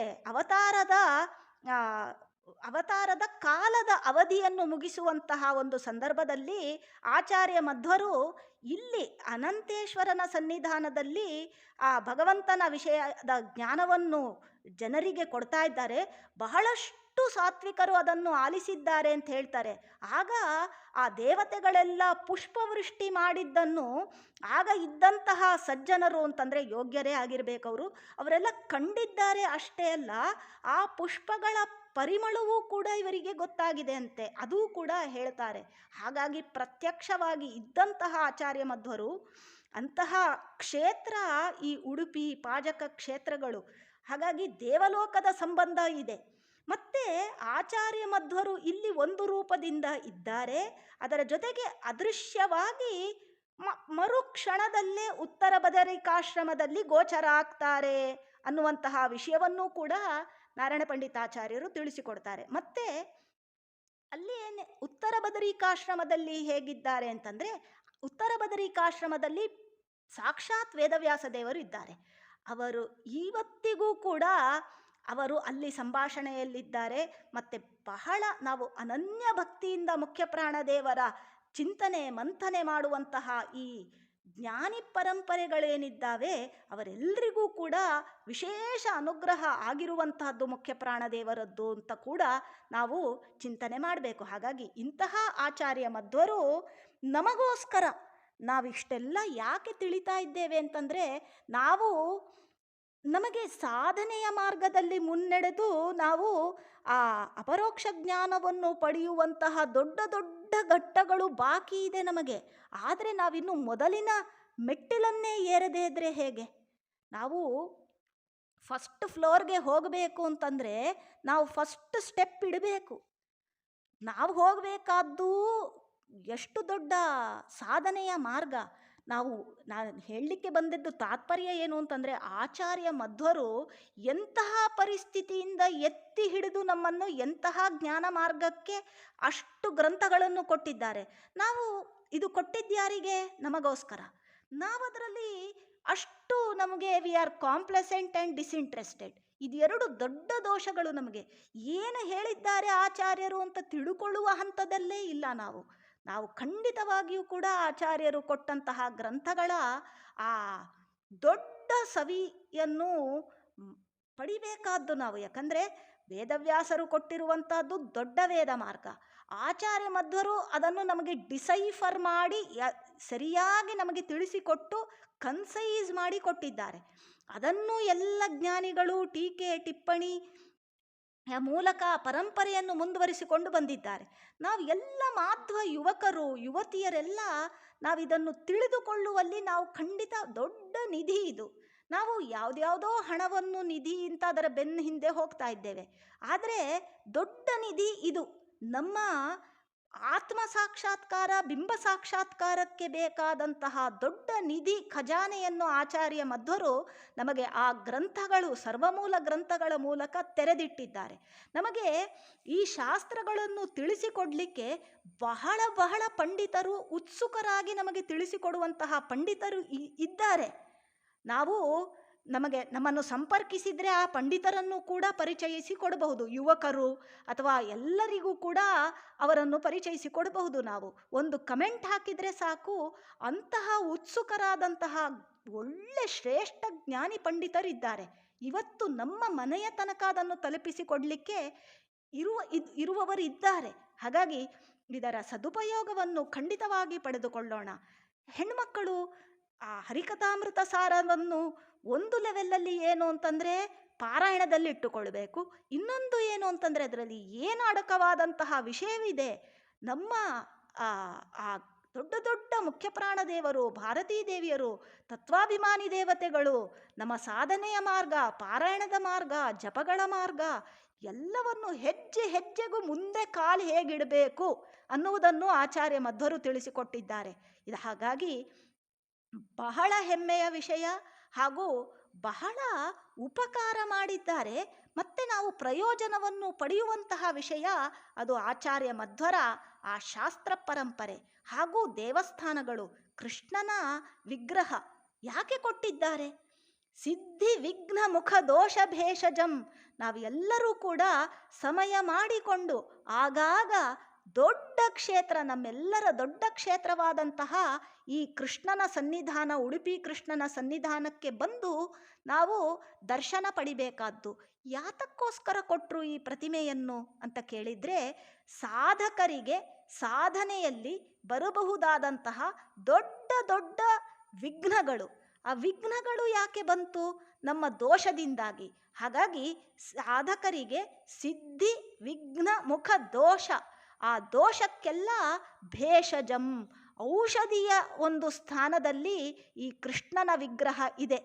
ಅವತಾರದ ಕಾಲದ ಅವಧಿಯನ್ನು ಮುಗಿಸುವಂತಹ ಒಂದು ಸಂದರ್ಭದಲ್ಲಿ ಆಚಾರ್ಯ ಮಧ್ವರು ಇಲ್ಲಿ ಅನಂತೇಶ್ವರನ ಸನ್ನಿಧಾನದಲ್ಲಿ ಆ ಭಗವಂತನ ವಿಷಯದ ಜ್ಞಾನವನ್ನು ಜನರಿಗೆ ಕೊಡ್ತಾ ಇದ್ದಾರೆ. ಬಹಳಷ್ಟು ಸಾತ್ವಿಕರು ಅದನ್ನು ಆಲಿಸಿದ್ದಾರೆ ಅಂತ ಹೇಳ್ತಾರೆ. ಆಗ ಆ ದೇವತೆಗಳೆಲ್ಲ ಪುಷ್ಪವೃಷ್ಟಿ ಮಾಡಿದ್ದನ್ನು ಆಗ ಇದ್ದಂತಹ ಸಜ್ಜನರು ಅಂತಂದರೆ ಯೋಗ್ಯರೇ ಆಗಿರಬೇಕು ಅವರೆಲ್ಲ ಕಂಡಿದ್ದಾರೆ. ಅಷ್ಟೇ ಅಲ್ಲ, ಆ ಪುಷ್ಪಗಳ ಪರಿಮಳವೂ ಕೂಡ ಇವರಿಗೆ ಗೊತ್ತಾಗಿದೆ ಅಂತೆ, ಅದೂ ಕೂಡ ಹೇಳ್ತಾರೆ. ಹಾಗಾಗಿ ಪ್ರತ್ಯಕ್ಷವಾಗಿ ಇದ್ದಂತಹ ಆಚಾರ್ಯ ಮಧ್ವರು ಅಂತಹ ಕ್ಷೇತ್ರ ಈ ಉಡುಪಿ ಪಾಜಕ ಕ್ಷೇತ್ರಗಳು. ಹಾಗಾಗಿ ದೇವಲೋಕದ ಸಂಬಂಧ ಇದೆ. ಮತ್ತೆ ಆಚಾರ್ಯ ಮಧ್ವರು ಇಲ್ಲಿ ಒಂದು ರೂಪದಿಂದ ಇದ್ದಾರೆ, ಅದರ ಜೊತೆಗೆ ಅದೃಶ್ಯವಾಗಿ ಮರುಕ್ಷಣದಲ್ಲೇ ಉತ್ತರ ಬದರಿಕಾಶ್ರಮದಲ್ಲಿ ಗೋಚರ ಆಗ್ತಾರೆ ಅನ್ನುವಂತಹ ವಿಷಯವನ್ನೂ ಕೂಡ ನಾರಾಯಣ ಪಂಡಿತಾಚಾರ್ಯರು ತಿಳಿಸಿಕೊಡ್ತಾರೆ. ಮತ್ತೆ ಅಲ್ಲಿ ಉತ್ತರ ಬದರಿಕಾಶ್ರಮದಲ್ಲಿ ಹೇಗಿದ್ದಾರೆ ಅಂತಂದರೆ, ಉತ್ತರ ಬದರಿಕಾಶ್ರಮದಲ್ಲಿ ಸಾಕ್ಷಾತ್ ವೇದವ್ಯಾಸ ದೇವರು ಇದ್ದಾರೆ. ಅವರು ಇವತ್ತಿಗೂ ಕೂಡ ಅವರು ಅಲ್ಲಿ ಸಂಭಾಷಣೆಯಲ್ಲಿದ್ದಾರೆ. ಮತ್ತು ಬಹಳ ನಾವು ಅನನ್ಯ ಭಕ್ತಿಯಿಂದ ಮುಖ್ಯ ಪ್ರಾಣದೇವರ ಚಿಂತನೆ ಮಂಥನೆ ಮಾಡುವಂತಹ ಈ ಜ್ಞಾನಿ ಪರಂಪರೆಗಳೇನಿದ್ದಾವೆ ಅವರೆಲ್ಲರಿಗೂ ಕೂಡ ವಿಶೇಷ ಅನುಗ್ರಹ ಆಗಿರುವಂತಹದ್ದು ಮುಖ್ಯ ಪ್ರಾಣದೇವರದ್ದು ಅಂತ ಕೂಡ ನಾವು ಚಿಂತನೆ ಮಾಡಬೇಕು. ಹಾಗಾಗಿ ಇಂತಹ ಆಚಾರ್ಯ ಮಧ್ವರು ನಮಗೋಸ್ಕರ ನಾವಿಷ್ಟೆಲ್ಲ ಯಾಕೆ ತಿಳಿತಾ ಇದ್ದೇವೆ ಅಂತಂದರೆ, ನಾವು ನಮಗೆ ಸಾಧನೆಯ ಮಾರ್ಗದಲ್ಲಿ ಮುನ್ನಡೆದು ನಾವು ಆ ಅಪರೋಕ್ಷ ಜ್ಞಾನವನ್ನು ಪಡೆಯುವಂತಹ ದೊಡ್ಡ ದೊಡ್ಡ ಘಟ್ಟಗಳು ಬಾಕಿ ಇದೆ ನಮಗೆ. ಆದರೆ ನಾವಿನ್ನು ಮೊದಲಿನ ಮೆಟ್ಟಿಲನ್ನೇ ಏರದೇ ಇದ್ದರೆ ಹೇಗೆ? ನಾವು ಫಸ್ಟ್ ಫ್ಲೋರ್ಗೆ ಹೋಗಬೇಕು ಅಂತಂದರೆ ನಾವು ಫಸ್ಟ್ ಸ್ಟೆಪ್ ಇಡಬೇಕು. ನಾವು ಹೋಗಬೇಕಾದ್ದು ಎಷ್ಟು ದೊಡ್ಡ ಸಾಧನೆಯ ಮಾರ್ಗ. ನಾನು ಹೇಳಲಿಕ್ಕೆ ಬಂದಿದ್ದು ತಾತ್ಪರ್ಯ ಏನು ಅಂತಂದರೆ, ಆಚಾರ್ಯ ಮಧ್ವರು ಎಂತಹ ಪರಿಸ್ಥಿತಿಯಿಂದ ಎತ್ತಿ ಹಿಡಿದು ನಮ್ಮನ್ನು ಎಂತಹ ಜ್ಞಾನ ಮಾರ್ಗಕ್ಕೆ ಅಷ್ಟು ಗ್ರಂಥಗಳನ್ನು ಕೊಟ್ಟಿದ್ದಾರೆ. ನಾವು ಇದು ಕೊಟ್ಟಿದ್ಯಾರಿಗೆ? ನಮಗೋಸ್ಕರ. ನಾವದರಲ್ಲಿ ಅಷ್ಟು ನಮಗೆ ವಿ ಆರ್ ಕಾಂಪ್ಲೆಸೆಂಟ್ ಆ್ಯಂಡ್ ಡಿಸ್ಇಂಟ್ರೆಸ್ಟೆಡ್. ಇದೆರಡು ದೊಡ್ಡ ದೋಷಗಳು ನಮಗೆ. ಏನು ಹೇಳಿದ್ದಾರೆ ಆಚಾರ್ಯರು ಅಂತ ತಿಳ್ಕೊಳ್ಳುವ ಹಂತದಲ್ಲೇ ಇಲ್ಲ ನಾವು ಖಂಡಿತವಾಗಿಯೂ ಕೂಡ ಆಚಾರ್ಯರು ಕೊಟ್ಟಂತಹ ಗ್ರಂಥಗಳ ಆ ದೊಡ್ಡ ಸವಿಯನ್ನು ಪಡಿಬೇಕಾದ್ದು ನಾವು. ಯಾಕಂದರೆ ವೇದವ್ಯಾಸರು ಕೊಟ್ಟಿರುವಂತಹದ್ದು ದೊಡ್ಡ ವೇದ ಮಾರ್ಗ. ಆಚಾರ್ಯ ಮಧ್ವರು ಅದನ್ನು ನಮಗೆ ಡಿಸೈಫರ್ ಮಾಡಿ ಸರಿಯಾಗಿ ನಮಗೆ ತಿಳಿಸಿಕೊಟ್ಟು ಕನ್ಸೈಸ್ ಮಾಡಿ ಕೊಟ್ಟಿದ್ದಾರೆ. ಅದನ್ನು ಎಲ್ಲ ಜ್ಞಾನಿಗಳು ಟೀಕೆ ಟಿಪ್ಪಣಿ ಮೂಲಕ ಪರಂಪರೆಯನ್ನು ಮುಂದುವರಿಸಿಕೊಂಡು ಬಂದಿದ್ದಾರೆ. ನಾವು ಎಲ್ಲ ಮಾಧ್ವ ಯುವಕರು ಯುವತಿಯರೆಲ್ಲ ನಾವಿದನ್ನು ತಿಳಿದುಕೊಳ್ಳುವಲ್ಲಿ ನಾವು ಖಂಡಿತ ದೊಡ್ಡ ನಿಧಿ ಇದು. ನಾವು ಯಾವುದ್ಯಾವುದೋ ಹಣವನ್ನು ನಿಧಿ ಅಂತ ಅದರ ಬೆನ್ನ ಹಿಂದೆ ಹೋಗ್ತಾ ಇದ್ದೇವೆ. ಆದರೆ ದೊಡ್ಡ ನಿಧಿ ಇದು. ನಮ್ಮ ಆತ್ಮ ಸಾಕ್ಷಾತ್ಕಾರ ಬಿಂಬ ಸಾಕ್ಷಾತ್ಕಾರಕ್ಕೆ ಬೇಕಾದಂತಹ ದೊಡ್ಡ ನಿಧಿ ಖಜಾನೆಯನ್ನು ಆಚಾರ್ಯ ಮಧ್ವರು ನಮಗೆ ಆ ಗ್ರಂಥಗಳು ಸರ್ವಮೂಲ ಗ್ರಂಥಗಳ ಮೂಲಕ ತೆರೆದಿಟ್ಟಿದ್ದಾರೆ. ನಮಗೆ ಈ ಶಾಸ್ತ್ರಗಳನ್ನು ತಿಳಿಸಿಕೊಡಲಿಕ್ಕೆ ಬಹಳ ಬಹಳ ಪಂಡಿತರು ಉತ್ಸುಕರಾಗಿ ನಮಗೆ ತಿಳಿಸಿಕೊಡುವಂತಹ ಪಂಡಿತರು ಇದ್ದಾರೆ. ನಮ್ಮನ್ನು ಸಂಪರ್ಕಿಸಿದರೆ ಆ ಪಂಡಿತರನ್ನು ಕೂಡ ಪರಿಚಯಿಸಿಕೊಡಬಹುದು. ಯುವಕರು ಅಥವಾ ಎಲ್ಲರಿಗೂ ಕೂಡ ಅವರನ್ನು ಪರಿಚಯಿಸಿಕೊಡಬಹುದು. ನಾವು ಒಂದು ಕಮೆಂಟ್ ಹಾಕಿದರೆ ಸಾಕು, ಅಂತಹ ಉತ್ಸುಕರಾದಂತಹ ಒಳ್ಳೆ ಶ್ರೇಷ್ಠ ಜ್ಞಾನಿ ಪಂಡಿತರಿದ್ದಾರೆ. ಇವತ್ತು ನಮ್ಮ ಮನೆಯ ತನಕ ಅದನ್ನು ತಲುಪಿಸಿಕೊಡಲಿಕ್ಕೆ ಇರುವವರು ಇದ್ದಾರೆ. ಹಾಗಾಗಿ ಇದರ ಸದುಪಯೋಗವನ್ನು ಖಂಡಿತವಾಗಿ ಪಡೆದುಕೊಳ್ಳೋಣ. ಹೆಣ್ಮಕ್ಕಳು ಆ ಹರಿಕಥಾಮೃತ ಸಾರವನ್ನು ಒಂದು ಲೆವೆಲ್ಲಲ್ಲಿ ಏನು ಅಂತಂದರೆ ಪಾರಾಯಣದಲ್ಲಿ ಇಟ್ಟುಕೊಳ್ಬೇಕು. ಇನ್ನೊಂದು ಏನು ಅಂತಂದರೆ ಅದರಲ್ಲಿ ಏನು ಅಡಕವಾದಂತಹ ವಿಷಯವಿದೆ. ನಮ್ಮ ಆ ದೊಡ್ಡ ದೊಡ್ಡ ಮುಖ್ಯ ಪ್ರಾಣದೇವರು, ಭಾರತೀ ದೇವಿಯರು, ತತ್ವಾಭಿಮಾನಿ ದೇವತೆಗಳು, ನಮ್ಮ ಸಾಧನೆಯ ಮಾರ್ಗ, ಪಾರಾಯಣದ ಮಾರ್ಗ, ಜಪಗಳ ಮಾರ್ಗ ಎಲ್ಲವನ್ನು ಹೆಜ್ಜೆ ಹೆಜ್ಜೆಗೂ ಮುಂದೆ ಕಾಲು ಹೇಗಿಡಬೇಕು ಅನ್ನುವುದನ್ನು ಆಚಾರ್ಯ ಮಧ್ವರು ತಿಳಿಸಿಕೊಟ್ಟಿದ್ದಾರೆ. ಇದು ಹಾಗಾಗಿ ಬಹಳ ಹೆಮ್ಮೆಯ ವಿಷಯ ಹಾಗೂ ಬಹಳ ಉಪಕಾರ ಮಾಡಿದ್ದಾರೆ. ಮತ್ತು ನಾವು ಪ್ರಯೋಜನವನ್ನು ಪಡೆಯುವಂತಹ ವಿಷಯ ಅದು ಆಚಾರ್ಯ ಮಧ್ವರ ಆ ಶಾಸ್ತ್ರ ಪರಂಪರೆ ಹಾಗೂ ದೇವಸ್ಥಾನಗಳು. ಕೃಷ್ಣನ ವಿಗ್ರಹ ಯಾಕೆ ಕೊಟ್ಟಿದ್ದಾರೆ? ಸಿದ್ಧಿ ವಿಘ್ನ ಮುಖ ದೋಷ ಭೇಷಜಂ. ನಾವು ಎಲ್ಲರೂ ಕೂಡ ಸಮಯ ಮಾಡಿಕೊಂಡು ಆಗಾಗ ದೊಡ್ಡ ಕ್ಷೇತ್ರ, ನಮ್ಮೆಲ್ಲರ ದೊಡ್ಡ ಕ್ಷೇತ್ರವಾದಂತಹ ಈ ಕೃಷ್ಣನ ಸನ್ನಿಧಾನ, ಉಡುಪಿ ಕೃಷ್ಣನ ಸನ್ನಿಧಾನಕ್ಕೆ ಬಂದು ನಾವು ದರ್ಶನ ಪಡಿಬೇಕಾದ್ದು. ಯಾತಕ್ಕೋಸ್ಕರ ಕೊಟ್ಟರು ಈ ಪ್ರತಿಮೆಯನ್ನು ಅಂತ ಕೇಳಿದರೆ, ಸಾಧಕರಿಗೆ ಸಾಧನೆಯಲ್ಲಿ ಬರಬಹುದಾದಂತಹ ದೊಡ್ಡ ದೊಡ್ಡ ವಿಘ್ನಗಳು, ಆ ವಿಘ್ನಗಳು ಯಾಕೆ ಬಂತು? ನಮ್ಮ ದೋಷದಿಂದಾಗಿ. ಹಾಗಾಗಿ ಸಾಧಕರಿಗೆ ಸಿದ್ಧಿ ವಿಘ್ನ ಮುಖ ದೋಷ, ಆ ದೋಷಕ್ಕೆಲ್ಲ ಭೇಷಜಂ, ಔಷಧಿಯ ಒಂದು ಸ್ಥಾನದಲ್ಲಿ ಈ ಕೃಷ್ಣನ ವಿಗ್ರಹ ಇದೆ.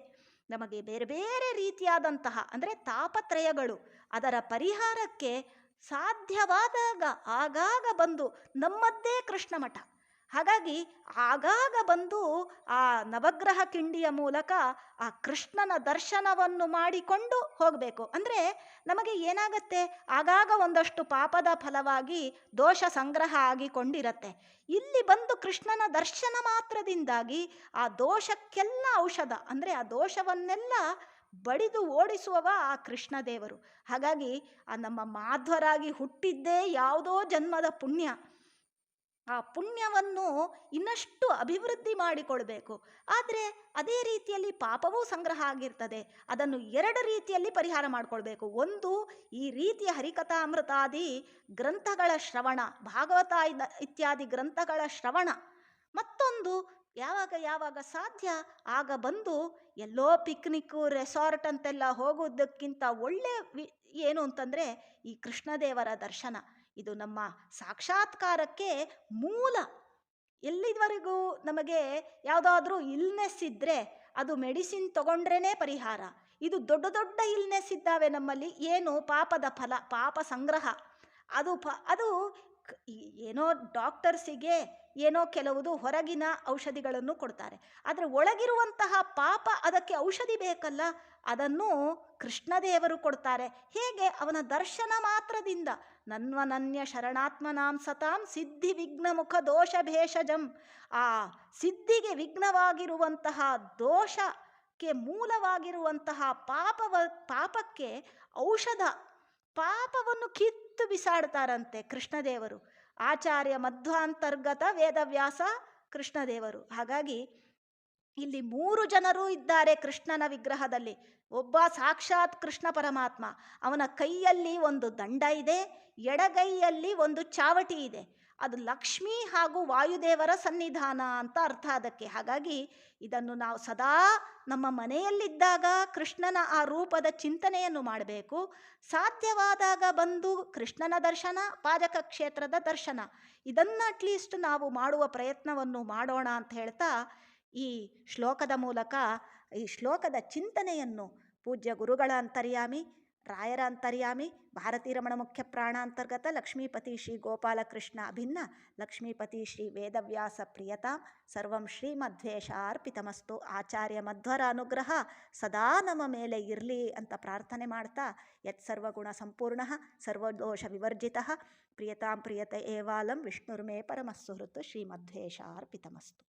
ನಮಗೆ ಬೇರೆ ಬೇರೆ ರೀತಿಯಾದಂತಹ ಅಂದರೆ ತಾಪತ್ರಯಗಳು, ಅದರ ಪರಿಹಾರಕ್ಕೆ ಸಾಧ್ಯವಾದಾಗ ಆಗಾಗ ಬಂದು ನಮ್ಮದ್ದೇ ಕೃಷ್ಣ ಮಠ. ಹಾಗಾಗಿ ಆಗಾಗ ಬಂದು ಆ ನವಗ್ರಹ ಕಿಂಡಿಯ ಮೂಲಕ ಆ ಕೃಷ್ಣನ ದರ್ಶನವನ್ನು ಮಾಡಿಕೊಂಡು ಹೋಗಬೇಕು. ಅಂದರೆ ನಮಗೆ ಏನಾಗತ್ತೆ, ಆಗಾಗ ಒಂದಷ್ಟು ಪಾಪದ ಫಲವಾಗಿ ದೋಷ ಸಂಗ್ರಹ ಆಗಿಕೊಂಡಿರತ್ತೆ. ಇಲ್ಲಿ ಬಂದು ಕೃಷ್ಣನ ದರ್ಶನ ಮಾತ್ರದಿಂದಾಗಿ ಆ ದೋಷಕ್ಕೆಲ್ಲ ಔಷಧ, ಅಂದರೆ ಆ ದೋಷವನ್ನೆಲ್ಲ ಬಡಿದು ಓಡಿಸುವವ ಆ ಕೃಷ್ಣದೇವರು. ಹಾಗಾಗಿ ಆ ನಮ್ಮ ಮಾಧ್ವರಾಗಿ ಹುಟ್ಟಿದ್ದೇ ಯಾವುದೋ ಜನ್ಮದ ಪುಣ್ಯ. ಆ ಪುಣ್ಯವನ್ನು ಇನ್ನಷ್ಟು ಅಭಿವೃದ್ಧಿ ಮಾಡಿಕೊಳ್ಬೇಕು. ಆದರೆ ಅದೇ ರೀತಿಯಲ್ಲಿ ಪಾಪವೂ ಸಂಗ್ರಹ ಆಗಿರ್ತದೆ. ಅದನ್ನು ಎರಡು ರೀತಿಯಲ್ಲಿ ಪರಿಹಾರ ಮಾಡಿಕೊಳ್ಬೇಕು. ಒಂದು, ಈ ರೀತಿಯ ಹರಿಕಥಾಮೃತಾದಿ ಗ್ರಂಥಗಳ ಶ್ರವಣ, ಭಾಗವತ ಇತ್ಯಾದಿ ಗ್ರಂಥಗಳ ಶ್ರವಣ. ಮತ್ತೊಂದು, ಯಾವಾಗ ಯಾವಾಗ ಸಾಧ್ಯ ಆಗ ಬಂದು ಎಲ್ಲೋ ಪಿಕ್ನಿಕ್ಕು ರೆಸಾರ್ಟ್ ಅಂತೆಲ್ಲ ಹೋಗೋದಕ್ಕಿಂತ ಒಳ್ಳೆ ಏನು ಅಂತಂದರೆ ಈ ಕೃಷ್ಣದೇವರ ದರ್ಶನ. ಇದು ನಮ್ಮ ಸಾಕ್ಷಾತ್ಕಾರಕ್ಕೆ ಮೂಲ. ಎಲ್ಲಿವರೆಗೂ ನಮಗೆ ಯಾವುದಾದ್ರೂ ಇಲ್ನೆಸ್ ಇದ್ದರೆ ಅದು ಮೆಡಿಸಿನ್ ತಗೊಂಡ್ರೇ ಪರಿಹಾರ. ಇದು ದೊಡ್ಡ ದೊಡ್ಡ ಇಲ್ನೆಸ್ ಇದ್ದಾವೆ ನಮ್ಮಲ್ಲಿ, ಏನು ಪಾಪದ ಫಲ, ಪಾಪ ಸಂಗ್ರಹ. ಅದು ಏನೋ ಡಾಕ್ಟರ್ಸಿಗೆ ಏನೋ ಕೆಲವುದು ಹೊರಗಿನ ಔಷಧಿಗಳನ್ನು ಕೊಡ್ತಾರೆ. ಆದರೆ ಒಳಗಿರುವಂತಹ ಪಾಪ, ಅದಕ್ಕೆ ಔಷಧಿ ಬೇಕಲ್ಲ, ಅದನ್ನು ಕೃಷ್ಣದೇವರು ಕೊಡ್ತಾರೆ. ಹೇಗೆ? ಅವನ ದರ್ಶನ ಮಾತ್ರದಿಂದ. ನನ್ವನನ್ಯ ಶರಣಾತ್ಮನಾಂ ಸತಾಂ ಸಿದ್ಧಿ ವಿಘ್ನ ಮುಖ ದೋಷ ಭೇಷಜಂ. ಆ ಸಿದ್ಧಿಗೆ ವಿಘ್ನವಾಗಿರುವಂತಹ ದೋಷಕ್ಕೆ ಮೂಲವಾಗಿರುವಂತಹ ಪಾಪಕ್ಕೆ ಔಷಧ, ಪಾಪವನ್ನು ಕಿತ್ತು ಬಿಸಾಡ್ತಾರಂತೆ ಕೃಷ್ಣದೇವರು. ಆಚಾರ್ಯ ಮಧ್ವಾಂತರ್ಗತ ವೇದವ್ಯಾಸ ಕೃಷ್ಣದೇವರು. ಹಾಗಾಗಿ ಇಲ್ಲಿ 3 ಜನರು ಇದ್ದಾರೆ ಕೃಷ್ಣನ ವಿಗ್ರಹದಲ್ಲಿ. ಒಬ್ಬ ಸಾಕ್ಷಾತ್ ಕೃಷ್ಣ ಪರಮಾತ್ಮ, ಅವನ ಕೈಯಲ್ಲಿ ಒಂದು ದಂಡ ಇದೆ, ಎಡಗೈಯಲ್ಲಿ ಒಂದು ಚಾವಟಿ ಇದೆ. ಅದು ಲಕ್ಷ್ಮೀ ಹಾಗೂ ವಾಯುದೇವರ ಸನ್ನಿಧಾನ ಅಂತ ಅರ್ಥ ಅದಕ್ಕೆ. ಹಾಗಾಗಿ ಇದನ್ನು ನಾವು ಸದಾ ನಮ್ಮ ಮನೆಯಲ್ಲಿದ್ದಾಗ ಕೃಷ್ಣನ ಆ ರೂಪದ ಚಿಂತನೆಯನ್ನು ಮಾಡಬೇಕು. ಸಾಧ್ಯವಾದಾಗ ಬಂದು ಕೃಷ್ಣನ ದರ್ಶನ, ಪಾಜಕ ಕ್ಷೇತ್ರದ ದರ್ಶನ, ಇದನ್ನು ಅಟ್ಲೀಸ್ಟ್ ನಾವು ಮಾಡುವ ಪ್ರಯತ್ನವನ್ನು ಮಾಡೋಣ ಅಂತ ಹೇಳ್ತಾ ಈ ಶ್ಲೋಕದ ಮೂಲಕ ಈ ಶ್ಲೋಕದ ಚಿಂತನೆಯನ್ನು ಪೂಜ್ಯ ಗುರುಗಳ ಅಂತರ್ಯಾಮಿ, ರಾಯರ ಅಂತರ್ಯಾಮಿ, ಭಾರತೀ ರಮಣ ಮುಖ್ಯ ಪ್ರಾಣ ಅಂತರ್ಗತ ಲಕ್ಷ್ಮೀಪತಿ ಶ್ರೀ ಗೋಪಾಲಕೃಷ್ಣ ಅಭಿನ್ನ ಲಕ್ಷ್ಮೀಪತಿ ಶ್ರೀ ವೇದವ್ಯಾಸ ಪ್ರಿಯತಾಂ ಸರ್ವಂ ಶ್ರೀಮಧ್ವೇಶಾರ್ಪಿತಮಸ್ತು. ಆಚಾರ್ಯ ಮಧ್ವರ ಅನುಗ್ರಹ ಸದಾ ನಮ್ಮ ಮೇಲೆ ಇರಲಿ ಅಂತ ಪ್ರಾರ್ಥನೆ ಮಾಡ್ತಾ, ಯತ್ ಸರ್ವಗುಣ ಸಂಪೂರ್ಣ ಸರ್ವದೋಷ ವಿವರ್ಜಿತ ಪ್ರಿಯತಾಂ ಪ್ರಿಯತೆ ಏವಾಲಂ ವಿಷ್ಣುರ್ಮೇ ಪರಮಸ್ಸುಹೃತ್ ಶ್ರೀಮಧ್ವೇಶಾರ್ಪಿತಮಸ್ತು.